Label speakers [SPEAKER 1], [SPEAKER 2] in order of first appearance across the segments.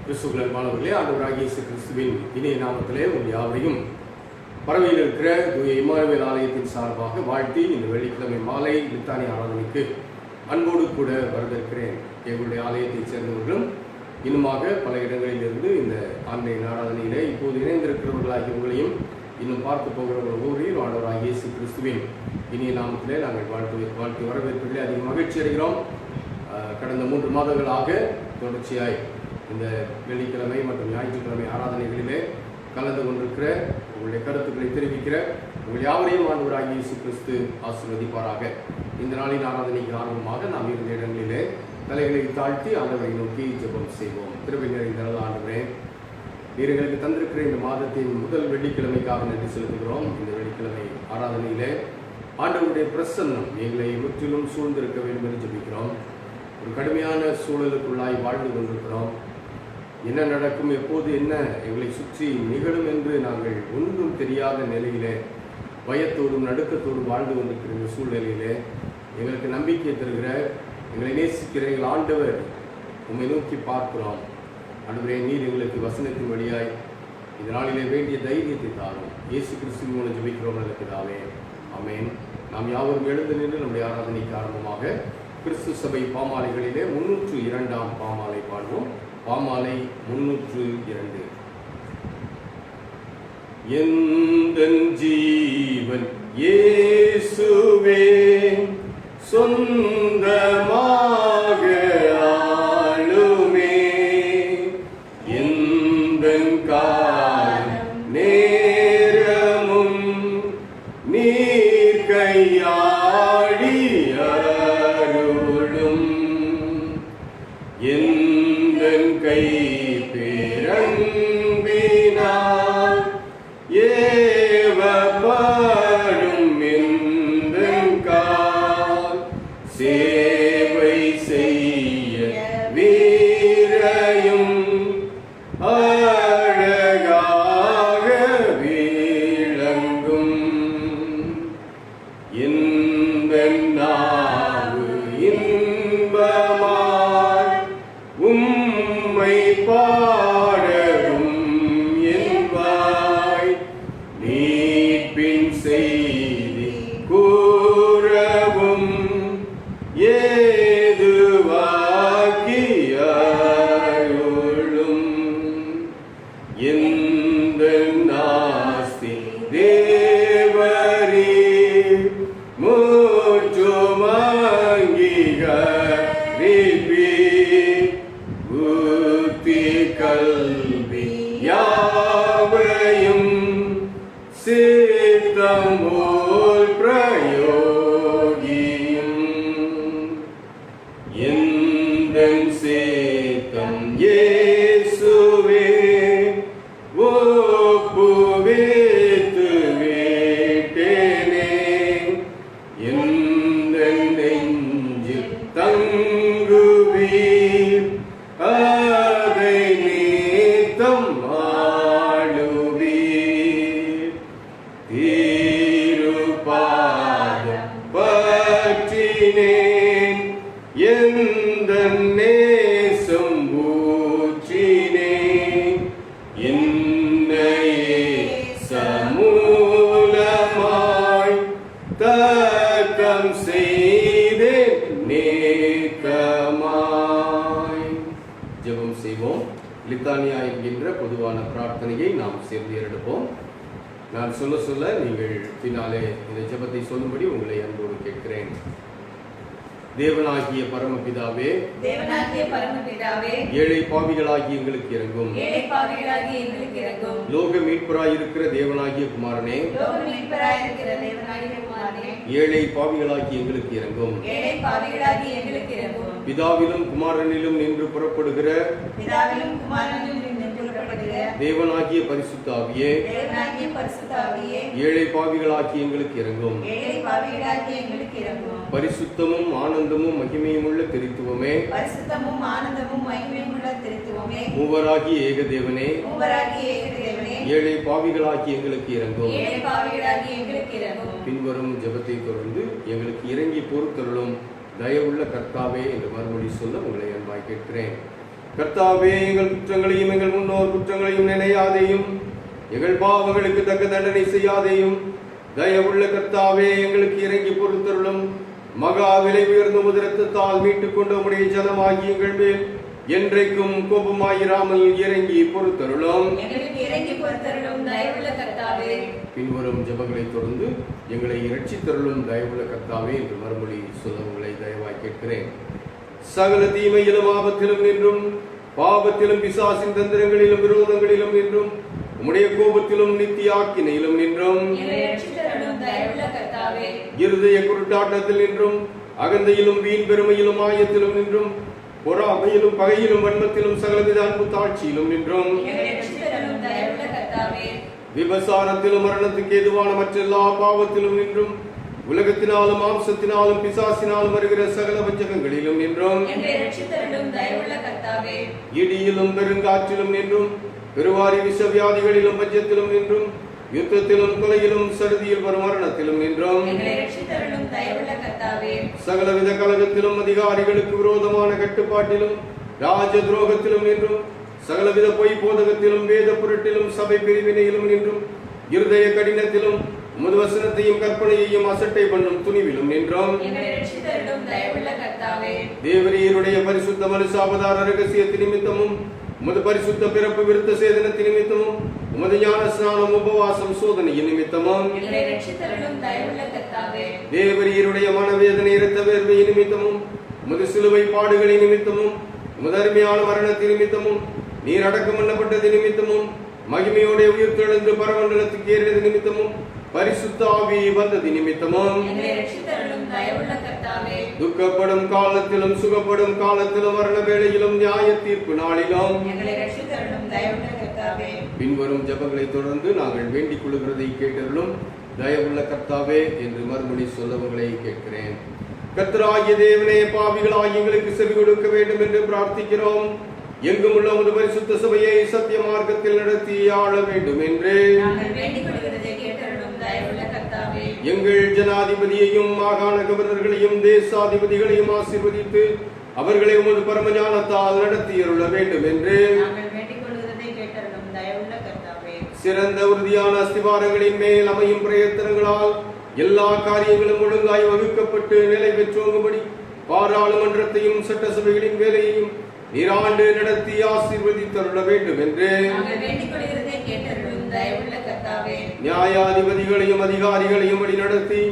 [SPEAKER 1] கிறிஸ்துவின் மாணவர்களே, ஆண்டவராகிய இயேசு கிறிஸ்துவின் இனிய நாமத்திலே உங்கள் யாவரையும் பரவையில் இருக்கிற தூய இம்மானுவேல் ஆலயத்தின் சார்பாக வாழ்த்தி இந்த வெள்ளிக்கிழமை மாலை லித்தானி ஆராதனைக்கு அன்போடு கூட வரவேற்கிறேன். எங்களுடைய ஆலயத்தைச் சேர்ந்தவர்களும் இன்னுமாக பல இடங்களிலிருந்து இந்த ஆன்லைன் ஆராதனையிலே இப்போது இணைந்திருக்கிறவர்களாகிய உங்களையும் இன்னும் பார்க்க போகிறவர்கள் ஒவ்வொருவரையும் ஆண்டவராகிய இயேசு கிறிஸ்துவின் இனிய நாமத்திலே நாங்கள் வாழ்த்து வரவேற்பதிலே அதிக மகிழ்ச்சி அடைகிறோம். கடந்த 3 மாதங்களாக தொடர்ச்சியாய் இந்த வெள்ளிக்கிழமை மற்றும் ஞாயிற்றுக்கிழமை ஆராதனைகளிலே கலந்து கொண்டிருக்கிற உங்களுடைய கருத்துக்களை தெரிவிக்கிற உங்கள் யாவரையும் ஆண்டவராகிய இயேசு கிறிஸ்து ஆசீர்வதிப்பாராக. இந்த நாளின் ஆராதனைக்கு ஆரம்பமாக நாம் இருந்த இடங்களிலே தலைகளை தாழ்த்தி ஆண்டவரை நோக்கி ஜெபம் செய்வோம். கிருபை நிறைந்த ஆண்டவரே, எங்களுக்கு தந்திருக்கிற இந்த மாதத்தின் முதல் வெள்ளிக்கிழமைக்காக நன்றி செலுத்துகிறோம். இந்த வெள்ளிக்கிழமை ஆராதனையிலே ஆண்டவருடைய பிரசன்னம் எங்களை முற்றிலும் சூழ்ந்திருக்க வேண்டும் என்று ஜெபிக்கிறோம். ஒரு கடுமையான சூழலுக்குள்ளாய் வாழ்ந்து கொண்டிருக்கிறோம். என்ன நடக்கும், எப்போது என்ன எங்களை சுற்றி நிகழும் என்று நாங்கள் ஒன்றும் தெரியாத நிலையிலே பயத்தோடும் நடுக்கத்தோடும் வாழ்ந்து கொண்டிருக்கிற இந்த சூழ்நிலையிலே எங்களுக்கு நம்பிக்கை தருகிற, எங்களை நேசிக்கிற எங்கள் ஆண்டவர் உம்மை நோக்கி பார்க்கிறோம். ஆண்டவரே, நீர் எங்களுக்கு வசனத்தின் வழியாய் இந்த நாளிலே வேண்டிய தைரியத்தை தாரும். இயேசு கிறிஸ்துவின் மூலம் ஜெபிக்கிறோம் நல்ல பிதாவே, ஆமென். நாம் யாவரும் எழுந்து நின்று நம்முடைய ஆராதனைக்கு ஆரம்பமாக கிறிஸ்து சபை பாமாலைகளிலே 302ஆம் பாமாலை பாடுவோம். பாமாலை 302. எந்தன் ஜீவன் இயேசுவே சொந்தமாக ஆளுமே, எந்தன் காலம் நேரமும் நீர் கையாடி அருளும், எந்தன் கை பேரன்பினால் ஏவப்படும், எந்தன் கால் சேவை செய்ய வீரையும் அழகாக விளங்கும், எந்தன் நாவு இன்பமாய் உம்மை பாடவும், என்பாய் நீட்பின் செய்தி கூறவும், ஏதுவாக்கி அருளும், எந்தன் நாஸ்தி தேவரே முற்றும் அங்கீகரிப்பீ, புத்தி கல்வி யாவையும் சித்தம் போல் பிரயோகியும், எந்தன் சேத்தம் இயேசுவே ஒப்புவித்து விட்டேனே, எந்தன் நெஞ்சில் தங்குவீர் அதை நீத்தம் ஆளுவீர், தீருபாதம் பற்றினேன் எந்தன் நேசம் ஊற்றினேன், என்னையே சமூலமாய் தர்க்கம் செய்தேன் நேக்கமாய். ஜெபம் செய்வோம். லித்தானியா என்கின்ற பொதுவான பிரார்த்தனையை நாம் சேர்ந்து எடுப்போம். நான் சொல்ல சொல்ல நீங்கள் பின்னாலே இந்த ஜெபத்தை சொல்லும்படி உங்களை அன்போடு கேட்கிறேன். தேவனாகிய பரமபிதாவே, ஏழை பாவிகளாகி எங்களுக்கு இறங்கும். லோக மீட்பராயிருக்கிற தேவனாகிய குமாரனே, ஏழை பாவிகளாகி எங்களுக்கு இறங்கும். பிதாவிலும் குமாரனிலும் நின்று புறப்படுகிற தேவனாகிய பரிசுத்த ஆவியே, ஏழை பாவிகளாகி எங்களுக்கு இறங்கும். பரிசுத்தமும் ஆனந்தமும் மகிமையும் உள்ள திருத்துவமே, மூவராகிய ஏக தேவனே, ஏழை பாவிகளாகி எங்களுக்கு இறங்கும். பின்வரும் ஜெபத்தை தொடர்ந்து எங்களுக்கு இறங்கி பொறுத்தருளும் தயவுள்ள கர்த்தாவே என்று மறுமொழி சொல்ல உங்களை அன்பாய் கேட்கிறேன். கர்த்தாவே, எங்கள் குற்றங்களையும் எங்கள் முன்னோர் குற்றங்களையும் நினையாதேயும், எங்கள் பாவங்களுக்கு தக்க தண்டனை செய்யாதேயும். தயவுள்ள கர்த்தாவே, எங்களுக்கு இறங்கி பொறுத்தருளும். மகா விலை உயர்ந்த முதரத்தால் மீட்டுக் கொண்ட உடைய ஜனமாகி எங்கள் மேல் என்றைக்கும் கோபமாயிராமல் இறங்கி பொறுத்தருளும். பின்வரும் ஜெபங்களை தொடர்ந்து எங்களை இரட்சித்தருளும் தயவுள்ள கர்த்தாவே என்று மறுமொழி சொல்ல உங்களை தயவாய் கேட்கிறேன். சகல தீமையிலும் ஆபத்திலும் நின்றும் பாவத்திலும் பிசாசின் தந்திரங்களிலும் விரோதங்களிலும் நின்றும் உம்முடைய கோபத்திலும் நித்திய ஆக்கினையிலும் நின்றும் இருதய குருட்டாட்டத்தில் நின்றும் அகந்தையிலும் வீண் பெருமையிலும் ஆயத்திலும் நின்றும் பொறாமையிலும் பகையிலும் வன்மத்திலும் சகலவித அன்பு தாட்சியிலும் நின்றும் விபசாரத்திலும் மரணத்துக்கு ஏதுவான மற்றெல்லா பாவத்திலும் நின்றும் உலகத்தினாலும் மாம்சத்தினாலும் பிசாசினாலும் வருகிற சகல வஞ்சகங்களிலும் நின்றும் இடியிலும் பெருங்காற்றிலும் நின்றும் பெருவாரி விஷவியாதிகளிலும் பஞ்சத்திலும் நின்றும் யுத்தத்திலும் கொலையிலும் சருதியில் வரும் மரணத்திலும் நின்றும் சகலவித கலகத்திலும் அதிகாரிகளுக்கு விரோதமான கட்டுப்பாட்டிலும் ராஜ துரோகத்திலும் நின்றும் சகலவித பொய் போதகத்திலும் வேத பொருட்டிலும் சபை பிரிவினையிலும் நின்றும் இருதய கடினத்திலும் உமது வசனத்தையும் கற்பனையையும் அசட்டை பண்ணும் துணிவிலும் நின்றோம். தேவரீருடைய பரிசுத்த மனுசாவதார ரகசியத்து நிமித்தமும் உமது பரிசுத்த பிறப்பு விருத்த சேதனத்து நிமித்தமும் உமது ஞான ஸ்நானம் உபவாசம் சோதனையின் நிமித்தமும் தேவரீருடைய மனவேதனை இரத்த வேர்வை நிமித்தமும் உமது சிலுவை பாடுகளின் நிமித்தமும் உமது அருமையான மரணத்தின் நிமித்தமும் நீர் அடக்கம் பண்ணப்பட்டது நிமித்தமும் மகிமையோட உயிர் தெழுந்து பரமண்டலத்துக்கு ஏறியது நிமித்தமும் பரிசுத்த ஆவி வந்தது நிமித்தமும் துக்கப்படும் காலத்திலும் சுகப்படும் காலத்திலும் மரண வேளையிலும் நியாய தீர்ப்பு நாளிலும் பின்வரும் ஜெபங்களை தொடர்ந்து நாங்கள் வேண்டிக் கொள்கிறதை கேட்டருளும் தயவுள்ள கர்த்தாவே என்று மறுமொழி சொல்லவங்களை கேட்கிறேன். கர்த்தராகிய தேவனே, பாவிகளாகிய எங்களுக்கு செவி கொடுக்க வேண்டும் என்று பிரார்த்திக்கிறோம். எங்கும் உள்ள உமது பரிசுத்த சபையை சத்திய மார்க்கத்தில் நடத்தி ஆள வேண்டும் என்று எங்கள் ஜனாதிபதியையும் மாகாண கவர்னர்களையும் தேசாதிபதிகளையும் ஆசீர்வதித்து அவர்களை உமது பரமஞானத்தால் நடத்தி அருள வேண்டும் என்று சிறந்த உறுதியான அஸ்திவாரங்களின் மேல் அமையும் பிரயத்தனங்களால் எல்லா காரியங்களும் ஒழுங்காய் வகுக்கப்பட்டு நிலை பெற்றோங்கும்படி பாராளுமன்றத்தையும் சட்டசபைகளின் வேலையையும் நீராண்டு நடத்தி ஆசீர்வதித்தருள வேண்டும் என்று நியாயாதிபதிகளையும் அதிகாரிகளையும் வழி நடத்தி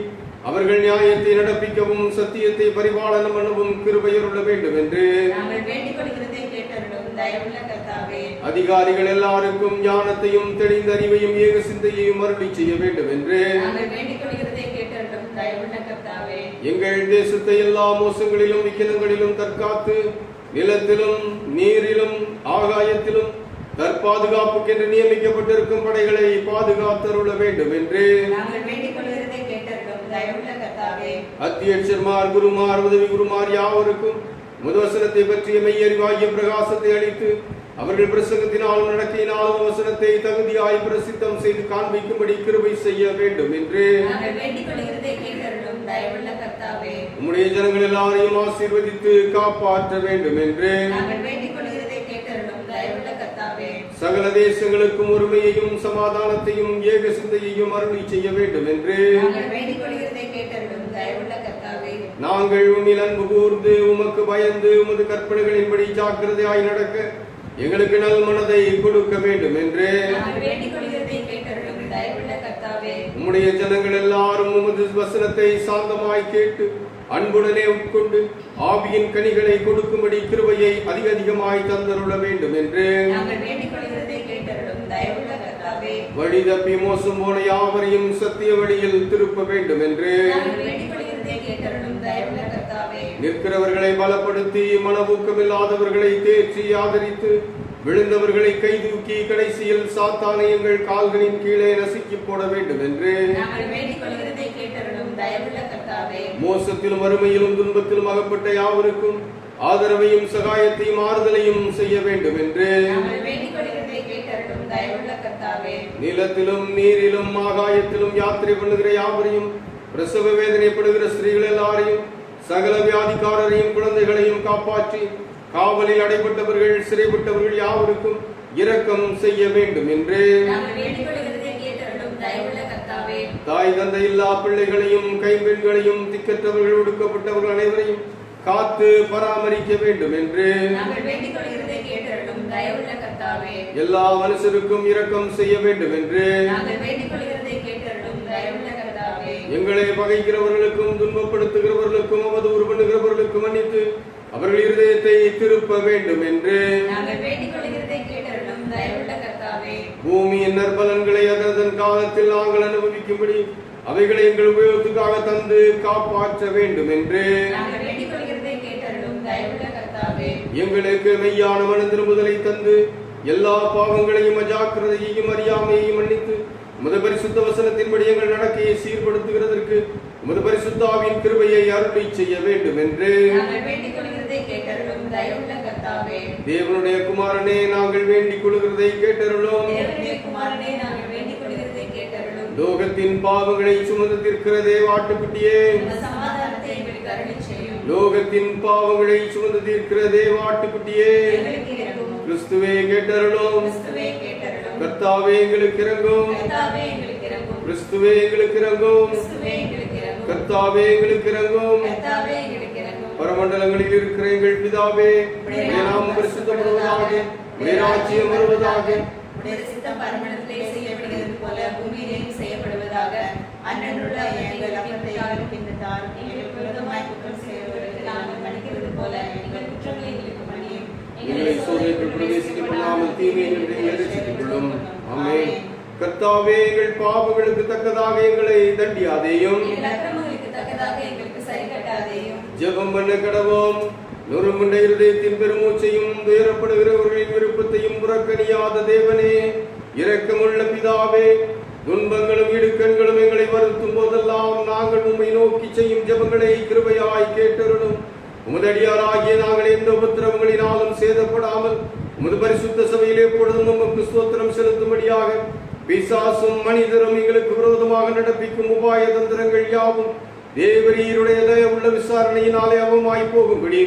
[SPEAKER 1] அவர்கள் நியாயத்தை நடப்பிக்கவும் சத்தியத்தை பரிபாலனம் பண்ணவும் கிருபையருள வேண்டும் என்று அதிகாரிகள் எல்லாருக்கும் ஞானத்தையும் தெளிந்த அறிவையும் ஏக சிந்தையையும் அருளி செய்ய வேண்டும் என்று எங்கள் தேசத்தை எல்லா மோசங்களிலும் விக்கினங்களிலும் தற்காத்து நிலத்திலும் நீரிலும் ஆகாயத்திலும் தற்பாதுகாப்புக்கு என்று நியமிக்கப்பட்டிருக்கும் படைகளை பாதுகாத்தருள வேண்டும் என்று அத்தியட்சர்மார் குருமார் உதவி குருமார் யாவருக்கும் முதவசனத்தை பற்றிய மெய்யறிவாகிய பிரகாசத்தை அளித்து அவர்கள் பிரசங்கத்தினாலும் நடக்கையினாலும் வசனத்தை தகுதியாய் பிரசித்தம் செய்து காண்பிக்கும்படி கிருபை செய்ய வேண்டும் என்று உம்முடைய ஜனங்கள் எல்லாரையும் ஆசீர்வதித்து காப்பாற்ற வேண்டும் என்று சகல தேசங்களுக்கும் ஒருமையையும் சமாதானத்தையும் ஏக சிந்தையையும் அருளி செய்ய வேண்டும் என்று நாங்கள் உம்மில் அன்பு கூர்ந்து உமக்கு பயந்து உமது கற்பனைகளின்படி ஜாக்கிரதையாய் நடக்க எங்களுக்கு நல் மனதை கொடுக்க வேண்டும் என்று உம்முடைய ஜனங்கள் எல்லாரும் உமது வசனத்தை சாந்தமாய் கேட்டு அன்புடனே உட்கொண்டு ஆவியின் கனிகளை கொடுக்கும்படி கிருபையை அதிக அதிகமாய் தந்தருள வேண்டும் என்று வழி தப்பி மோசம் போன யாவரையும் சத்திய வழியில் திருப்ப வேண்டும் என்று நிற்கிறவர்களை பலப்படுத்தி மனவூக்கமில்லாதவர்களை தேற்றி ஆதரித்து விழுந்தவர்களை கைதூக்கி கடைசியில் சாத்தானை எங்கள் கால்களின் கீழே நசுக்கி போட வேண்டும் என்று மோசத்திலும் வறுமையிலும் துன்பத்திலும் அகப்பட்ட யாவருக்கும் ஆதரவையும் சகாயத்தையும் ஆறுதலையும் செய்ய வேண்டும் என்று நிலத்திலும் நீரிலும் ஆகாயத்திலும் யாத்திரை பண்ணுகிற யாவரையும் பிரசவ வேதனைப்படுகிற ஸ்திரீகள் எல்லாரையும் சகல வியாதிக்காரரையும் குழந்தைகளையும் காப்பாற்றி காவலில் அடைபட்டவர்கள், சிறைப்பட்டவர்கள் யாவருக்கும் இரக்கம் செய்ய வேண்டும் என்று தாய் தந்தை இல்லா பிள்ளைகளையும், கைம்பெண்களையும், திக்கற்றவர்கள், ஒடுக்கப்பட்டவர்கள் அனைவரையும் காத்து பராமரிக்க வேண்டும் என்று எல்லா மனுஷருக்கும் இரக்கம் செய்ய வேண்டும் என்று எங்களை பகைக்கிறவர்களுக்கும், துன்பப்படுத்துகிறவர்களுக்கும், அவதூறு பண்ணுகிறவர்களுக்கும் மன்னித்து அவர்கள் இருதயத்தை திருப்ப வேண்டும் என்று பூமியின் நற்பலன்களை அதன் காலத்தில் நாங்கள் அனுபவிக்கும்படி அவைகளை எங்கள் உபயோகத்துக்காக தந்து காப்பாற்ற வேண்டும் என்று எங்களுக்கு மெய்யான மன திரும்புதலை தந்து எல்லா பாவங்களையும், அஜாக்கிரதையையும், அறியாமையையும் மன்னித்து உமது பரிசுத்த வசனத்தின்படி எங்கள் நடக்கையை சீர்படுத்துகிறதற்கு உமது பரிசுத்தாவின் கிருபையை அருளை செய்ய வேண்டும் என்று தேவனுடைய குமாரனே நாங்கள் வேண்டிக் கொள்கிறதை கேட்டருளோம். லோகத்தின் பாவங்களை சுமந்து தீர்க்கிற தேவாட்டுக்குட்டியே, லோகத்தின் பாவங்களை சுமந்து தீர்க்கிற தேவாட்டுக்குட்டியே, கிறிஸ்துவே கேட்டருளோம். கர்த்தாவே எங்களுக்கு இரங்கும். கிறிஸ்துவே எங்களுக்கு இரங்கும். கர்த்தாவே எங்களுக்கு இரங்கும். பரமண்டலங்களில் இருக்கிற எங்கள் பிதாவே, உம்முடைய நாமம் பரிசுத்தப்படுவதாக, உம்முடைய ராஜ்யம் வருவதாக, உம்முடைய சித்தம் பரமண்டலத்திலே செய்யப்படுகிறது போல பூமியிலேயும் செய்யப்படுவதாக. அன்றன்றுள்ள எங்கள் அப்பத்தை இன்று தாரும். எங்களுக்கு விரோதமாய் குற்றம் செய்தவர்களுக்கு நாங்கள் மன்னிக்கிறது போல எங்கள் குற்றங்களை எங்களுக்கு மன்னியும். எங்களை சோதனைக்குள் பிரவேசிக்க பண்ணாமல் தீமையை ரட்சித்துக் கொள்ளும். ஆமென். கர்த்தாவே எங்கள் பாவங்களுக்கு தக்கதாக எங்களை தண்டியாதேயும், ஜெபம் பண்ண கடவோம். நொறுங்குண்ட இருதயத்தின் பெருமூச்சையும், துயரப்படுகிறவர்களின் விருப்பத்தையும் புறக்கணியாத தேவனே, இரக்கமுள்ள பிதாவே, துன்பங்களும் இடுக்கண்களும் எங்களை வருத்தும் போதெல்லாம் நாங்கள் உம்மை நோக்கி செய்யும் ஜெபங்களை கிருபையாய் கேட்டருளும். உமதடியாராகிய நாங்கள் எந்த உபத்திரவங்களினாலும் சேதப்படாமல் உமது பரிசுத்த சபையிலே எப்பொழுதும் உமக்கு ஸ்தோத்திரம் செலுத்தும்படியாக பிசாசும் மனிதரும் எங்களுக்கு விரோதமாக நடப்பிக்கும் உபாய தந்திரங்கள் யாவும் தேவரீருடைய தயவுள்ள விசாரணையினாலே அவமாய் போகும்படி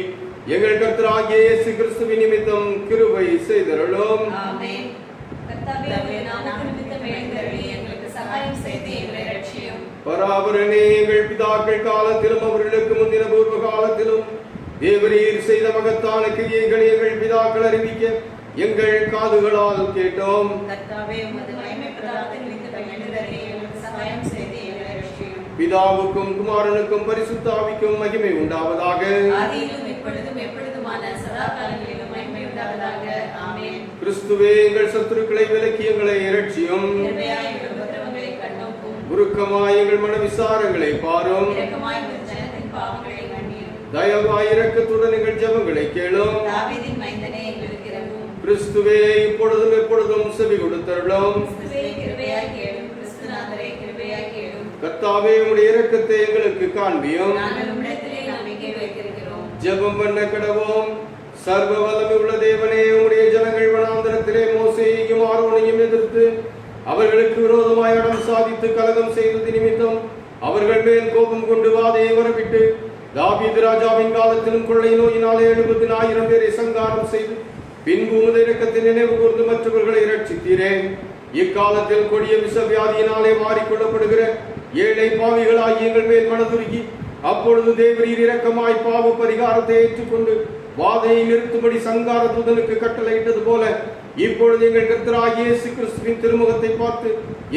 [SPEAKER 1] எங்கள் கர்த்தராகிய இயேசு கிறிஸ்துவின் நிமித்தம் கிருபை செய்தருளும். ஆமென். பராபரனே, எங்கள் பிதாக்கள் காலத்திலும் அவர்களுக்கு முந்தின பூர்வ காலத்திலும் தேவரீர் செய்த மகத்தான கிரியைகளை எங்கள் பிதாக்கள் அறிவிக்க எங்கள் காதுகளால் கேட்டோம். பிதாவுக்கும் குமாரனுக்கும் பரிசுத்த ஆவிக்கும் மகிமை உண்டாவதாக. கிறிஸ்துவே எங்கள் சத்துருக்களை விலக்கி எங்களை இரட்சியும். உருக்கமாய் எங்கள் மன விசாரங்களை பாரும். தயவாய் இரக்கத்துடன் எங்கள் ஜெபங்களை கேளும். கிறிஸ்துவே இப்பொழுதும் எப்பொழுதும் செவி கொடுத்தருளும். கர்த்தாவே உம்முடைய இரக்கத்தை எங்களுக்கு காண்பியும். ஜெபம் பண்ண கடவோம். சர்வ வல்லமை உள்ள தேவனே, உம்முடைய ஜனங்கள் வனாந்தரத்திலே மோசேயையும் ஆரோனையும் எதிர்த்து அவர்களுக்கு விரோதமாய் அடம் சாதித்து கலகம் செய்தது நிமித்தம் அவர்கள் மேல் கோபம் கொண்டு வாதையை வரவிட்டு தாவீது ராஜாவின் காலத்திலும் கொள்ளை நோயினாலே 70,000 பேரை சங்காரம் செய்து பின்பு உமது இரக்கத்தின் நினைவு கூர்ந்து மற்றவர்களை இரட்சித்தீரே. இக்காலத்தில் கொடிய விஷவியாதியினாலே மாறிக்கொள்ளப்படுகிற ஏழை பாவிகளாகி எங்கள் மேல் மனதுருகி அப்பொழுது தேவரீர் இரக்கமாய் பாவ பரிகாரத்தை ஏற்றுக்கொண்டு வாதையை நிறுத்தும்படி சங்கார தூதனுக்கு கட்டளையிட்டது போல இப்பொழுது எங்கள் கர்த்தராகிய இயேசு கிறிஸ்துவின் திருமுகத்தை பார்த்து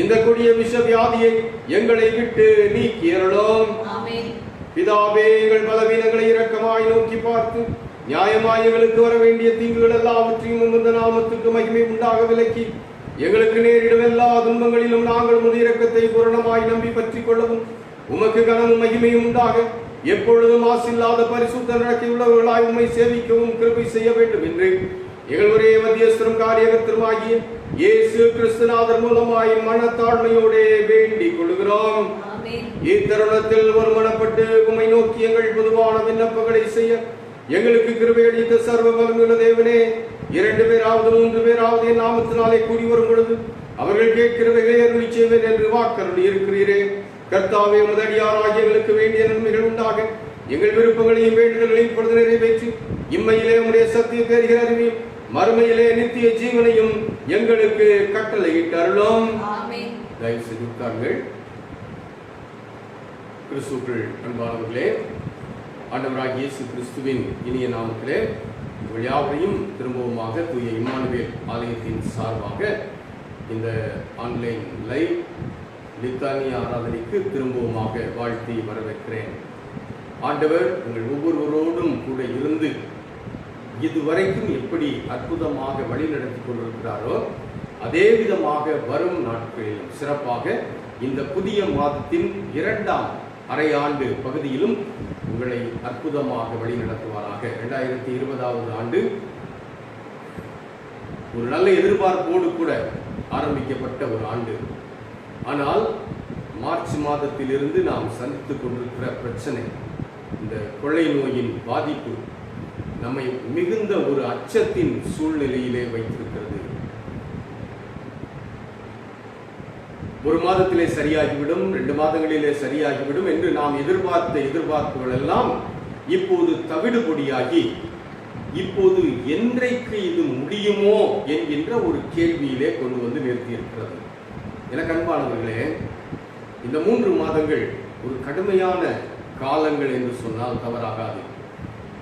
[SPEAKER 1] இந்த கொடிய விஷவியாதியை எங்களை விட்டு நீக்கி அருளும். பிதாவே, எங்கள் பலவீனங்களை இரக்கமாய் நோக்கி பார்த்து நியாயமாய் எங்களுக்கு வர வேண்டிய தீங்குகள் எல்லாவற்றையும் உமது நாமத்துக்கு மகிமை உண்டாக விலக்கி எங்களுக்கு நேரிடும் எல்லா துன்பங்களிலும் நாங்கள் உமது இரக்கத்தை பூரணமாய் நம்பி பற்றிக் கொள்ளவும் உமக்கு கனமும் மகிமையும் உண்டாக எப்பொழுதும் மாசில்லாத பரிசுத்த நடக்கை உள்ளவர்களாய் உம்மை சேவிக்கவும் கிருபை செய்ய வேண்டும் என்று எங்கள் ஒரே மத்தியஸ்தரும் காரியகர்த்தருமாகிய இயேசு கிறிஸ்துநாதர் மூலமாய் மனத்தாழ்மையோடு வேண்டிக் கொள்கிறோம். இத்தருணத்தில் ஒருமனப்பட்டு உம்மை நோக்கி எங்கள் பொதுவான விண்ணப்பங்களை செய்ய எங்களுக்கு கிருபை அளித்த சர்வ வல்லமையுள்ள தேவனே, 2 பேராவது 3 பேராவது என் நாமத்தினாலே கூடி வரும் பொழுது அவர்கள் கேட்கிறவைகளை அருளி செய்வேன் என்று வாக்கருளி இருக்கிறீரே. கர்த்தாவே, உமது அடியாராகிய எங்களுக்கு வேண்டிய நன்மைகள் உண்டாக எங்கள் விருப்பங்களையும் வேண்டுதல்களையும் பொழுது நிறைவேற்றி இம்மையிலே உம்முடைய சத்தியம் பெறுகிற அறிவையும் மறுமையிலே நித்திய ஜீவனையும் எங்களுக்கு கட்டளையிட்டு அருளும். தயவு செய்து உட்காருங்கள். கிறிஸ்துவுக்குள் அன்பானவர்களே, ஆண்டவராகிய இயேசு கிறிஸ்துவின் இனிய நாமத்திலே உங்கள் யாவரையும் திரும்பவுமாக தூய இம்மானுவேல் ஆலயத்தின் சார்பாக இந்த ஆன்லைன் லைவ் லித்தானிய ஆராதனைக்கு திரும்பவுமாக வாழ்த்தி வரவேற்கிறேன். ஆண்டவர் உங்கள் ஒவ்வொருவரோடும் கூட இருந்து இதுவரைக்கும் எப்படி அற்புதமாக வழிநடத்தி கொண்டிருக்கிறாரோ அதே விதமாக வரும் நாட்களிலும் சிறப்பாக இந்த புதிய மாதத்தின் 2ஆம் அரையாண்டு பகுதியிலும் உங்களை அற்புதமாக வழிநடத்துவாராக. 2020ஆவது ஆண்டு ஒரு நல்ல எதிர்பார்ப்போடு கூட ஆரம்பிக்கப்பட்ட ஒரு ஆண்டு. ஆனால் மார்ச் மாதத்திலிருந்து நாம் சந்தித்துக் கொண்டிருக்கிற பிரச்சனை, இந்த கொள்ளை நோயின் பாதிப்பு நம்மை மிகுந்த ஒரு அச்சத்தின் சூழ்நிலையிலே வைத்திருக்கிறது. ஒரு மாதத்திலே சரியாகிவிடும், 2 மாதங்களிலே சரியாகிவிடும் என்று நாம் எதிர்பார்த்த எதிர்பார்ப்புகள் எல்லாம் இப்போது தவிடுபொடியாகி இப்போது என்றைக்கு இது முடியுமோ என்கின்ற ஒரு கேள்வியிலே கொண்டு வந்து நிறுத்தியிருக்கிறது. எனக்கு அன்பானவர்களே, இந்த 3 மாதங்கள் ஒரு கடுமையான காலங்கள் என்று சொன்னால் தவறாகாது.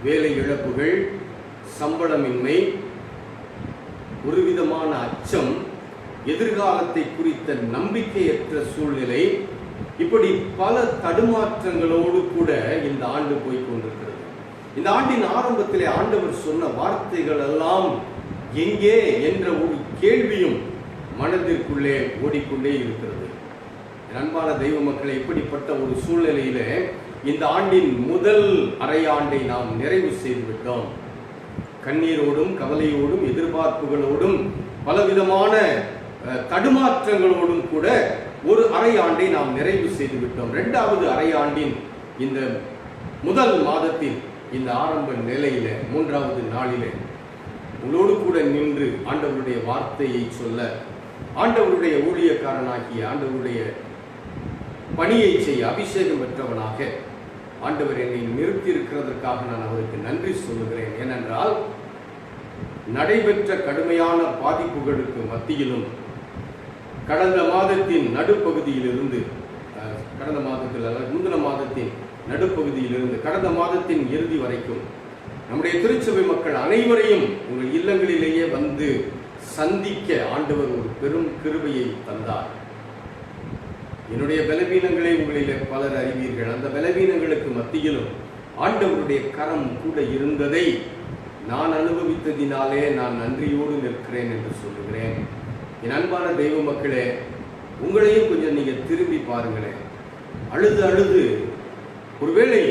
[SPEAKER 1] வேலை இழப்புகள், சம்பளமின்மை, ஒரு விதமான அச்சம், எதிர்காலத்தை குறித்த நம்பிக்கையற்ற சூழ்நிலை, இப்படி பல தடுமாற்றங்களோடு கூட இந்த ஆண்டு போய்கொண்டிருக்கிறது. இந்த ஆண்டின் ஆரம்பத்திலே ஆண்டவர் சொன்ன வார்த்தைகள் எல்லாம் எங்கே என்ற ஒரு கேள்வியும் மனதிற்குள்ளே ஓடிக்கொண்டே இருக்கிறது. அன்பான தெய்வ மக்களை, இப்படிப்பட்ட ஒரு சூழ்நிலையிலே இந்த ஆண்டின் முதல் அரையாண்டை நாம் நிறைவு செய்துவிட்டோம். கண்ணீரோடும் கவலையோடும் எதிர்பார்ப்புகளோடும் பலவிதமான தடுமாற்றங்களோடும் கூட ஒரு அரையாண்டை நாம் நிறைவு செய்துவிட்டோம். 2வது அரையாண்டின் இந்த முதல் மாதத்தின் இந்த ஆரம்ப நிலையில 3வது நாளிலே உங்களோடு கூட நின்று ஆண்டவருடைய வார்த்தையை சொல்ல, ஆண்டவருடைய ஊழியக்காரனாகிய ஆண்டவருடைய பணியை செய்ய அபிஷேகம் பெற்றவனாக ஆண்டவர் என்னை நிறுத்தி இருக்கிறதற்காக நான் அவருக்கு நன்றி சொல்லுகிறேன். ஏனென்றால் நடைபெற்ற கடுமையான பாதிப்புகளுக்கு மத்தியிலும் கடந்த மாதத்தின் நடுப்பகுதியிலிருந்து, கடந்த மாதத்தில் அல்ல முந்தின மாதத்தின் நடுப்பகுதியிலிருந்து கடந்த மாதத்தின் இறுதி வரைக்கும் நம்முடைய திருச்சபை மக்கள் அனைவரையும் உங்கள் இல்லங்களிலேயே வந்து சந்திக்க ஆண்டவர் ஒரு பெரும் கிருபையை தந்தார். என்னுடைய பலவீனங்களை உங்களிலே பலர் அறிவீர்கள். அந்த பலவீனங்களுக்கு மத்தியிலும் ஆண்டவருடைய கரம் கூட இருந்ததை நான் அனுபவித்ததினாலே நான் நன்றியோடு நிற்கிறேன் என்று சொல்லுகிறேன். என் அன்பான தெய்வ மக்களே, உங்களையும் கொஞ்சம் நீங்க திரும்பி பாருங்களேன். அழுது அழுது ஒருவேளை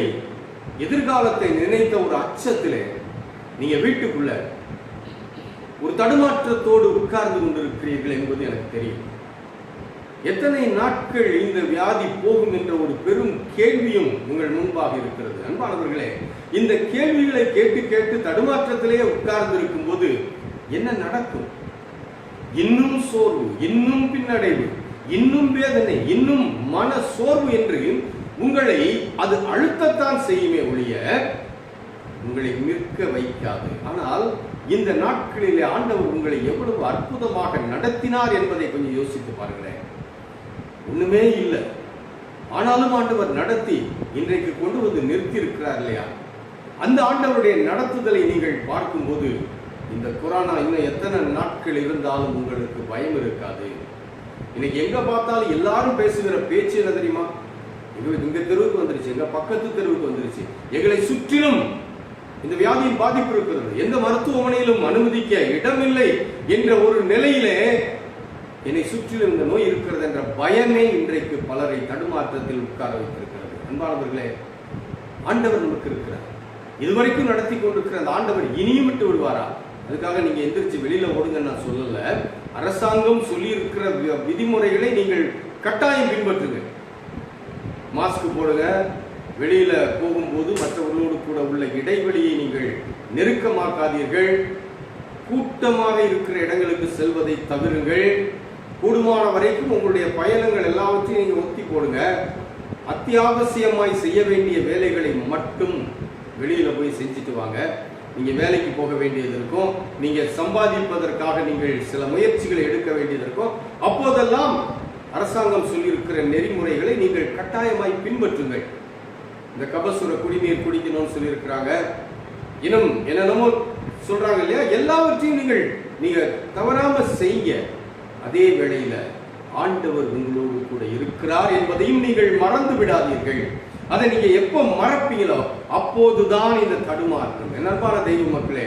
[SPEAKER 1] எதிர்காலத்தை நினைத்த ஒரு அச்சத்திலே நீங்க வீட்டுக்குள்ள ஒரு தடுமாற்றத்தோடு உட்கார்ந்து கொண்டிருக்கிறீர்கள் என்பது எனக்கு தெரியும். எத்தனை நாட்கள் இந்த வியாதி போகும் என்ற ஒரு பெரும் கேள்வியும் உங்கள் முன்பாக இருக்கிறது. அன்பானவர்களே, இந்த கேள்விகளை கேட்டு கேட்டு தடுமாற்றத்திலேயே உட்கார்ந்து இருக்கும் போது என்ன நடக்கும்? இன்னும் சோர்வு, இன்னும் பின்னடைவு, இன்னும் வேதனை, இன்னும் மன சோர்வு என்று உங்களை அது அழுத்தத்தான் செய்யுமே ஒழிய உங்களை நிற்க வைக்காது. ஆனால் இந்த நாட்களிலே ஆண்டவர் உங்களை எவ்வளவு அற்புதமாக நடத்தினார் என்பதை கொஞ்சம் யோசித்து பாருங்களேன். ஒண்ணுமே இல்லை, ஆனாலும் ஆண்டவர் நடத்தி இன்றைக்கு கொண்டு வந்து நிறுத்தி இருக்கிறார் இல்லையா? அந்த ஆண்டவருடைய நடத்துதலை நீங்கள் பார்க்கும்போது இந்த கொரோனா இன்னும் எத்தனை நாட்கள் இருந்தாலும் உங்களுக்கு பயம் இருக்காது. இன்னைக்கு எங்க பார்த்தாலும் எல்லாரும் பேசுகிற பேச்சு என்ன தெரியுமா? எங்க தெருவுக்கு வந்துருச்சு, எங்க பக்கத்து தெருவுக்கு வந்துருச்சு, எங்களை சுற்றிலும் இந்த வியாதியின் பாதிப்பு இருக்கிறது, எந்த மருத்துவமனையிலும் அனுமதிக்க இடமில்லை என்ற ஒரு நிலையிலே என்னை சுற்றிலும் இந்த நோய் இருக்கிறது என்ற பயமே இன்றைக்கு பலரை தடுமாற்றத்தில் உட்கார வைத்திருக்கிறது. அன்பானவர்களே, ஆண்டவர் நமக்கு இருக்கிறார். இதுவரைக்கும் நடத்தி கொண்டிருக்கிற அந்த ஆண்டவர் இனியும் விட்டு விடுவாரா? அதுக்காக நீங்க எந்திரிச்சு வெளியில ஓடுங்க நான் சொல்லல. அரசாங்கம் சொல்லி இருக்கிற விதிமுறைகளை நீங்கள் கட்டாயம் பின்பற்றுங்க. மாஸ்க் போடுங்க, வெளியில போகும்போது மற்றவர்களோடு கூட உள்ள இடைவெளியை நீங்கள் நெருக்கமாக்காதீர்கள், கூட்டமாக இருக்கிற இடங்களுக்கு செல்வதை தவிருங்கள், கூடுமான வரைக்கும் உங்களுடைய பயணங்கள் எல்லாவற்றையும் நீங்க ஒத்தி போடுங்க. அத்தியாவசியமாய் செய்ய வேண்டிய வேலைகளை மட்டும் வெளியில போய் செஞ்சுட்டு வாங்க. நீங்கள் வேலைக்கு போக வேண்டியது இருக்கும், நீங்கள் சம்பாதிப்பதற்காக நீங்கள் சில முயற்சிகளை எடுக்க வேண்டியது இருக்கும். அப்போதெல்லாம் அரசாங்கம் சொல்லியிருக்கிற நெறிமுறைகளை நீங்கள் கட்டாயமாய் பின்பற்றுங்கள். இந்த கபசுர குடிநீர் குடிக்கணும்னு சொல்லியிருக்கிறாங்க, இன்னும் என்னென்னமோ சொல்றாங்க இல்லையா, எல்லாவற்றையும் நீங்க தவறாம செய்ய. அதே வேளையில ஆண்டவர் உங்களோடு கூட இருக்கிறார் என்பதையும் நீங்கள் மறந்து விடாதீர்கள். அதை நீங்க எப்ப மறப்பீங்களோ அப்போதுதான் இந்த தடுமாற்றம். அன்பான தெய்வ மக்களே,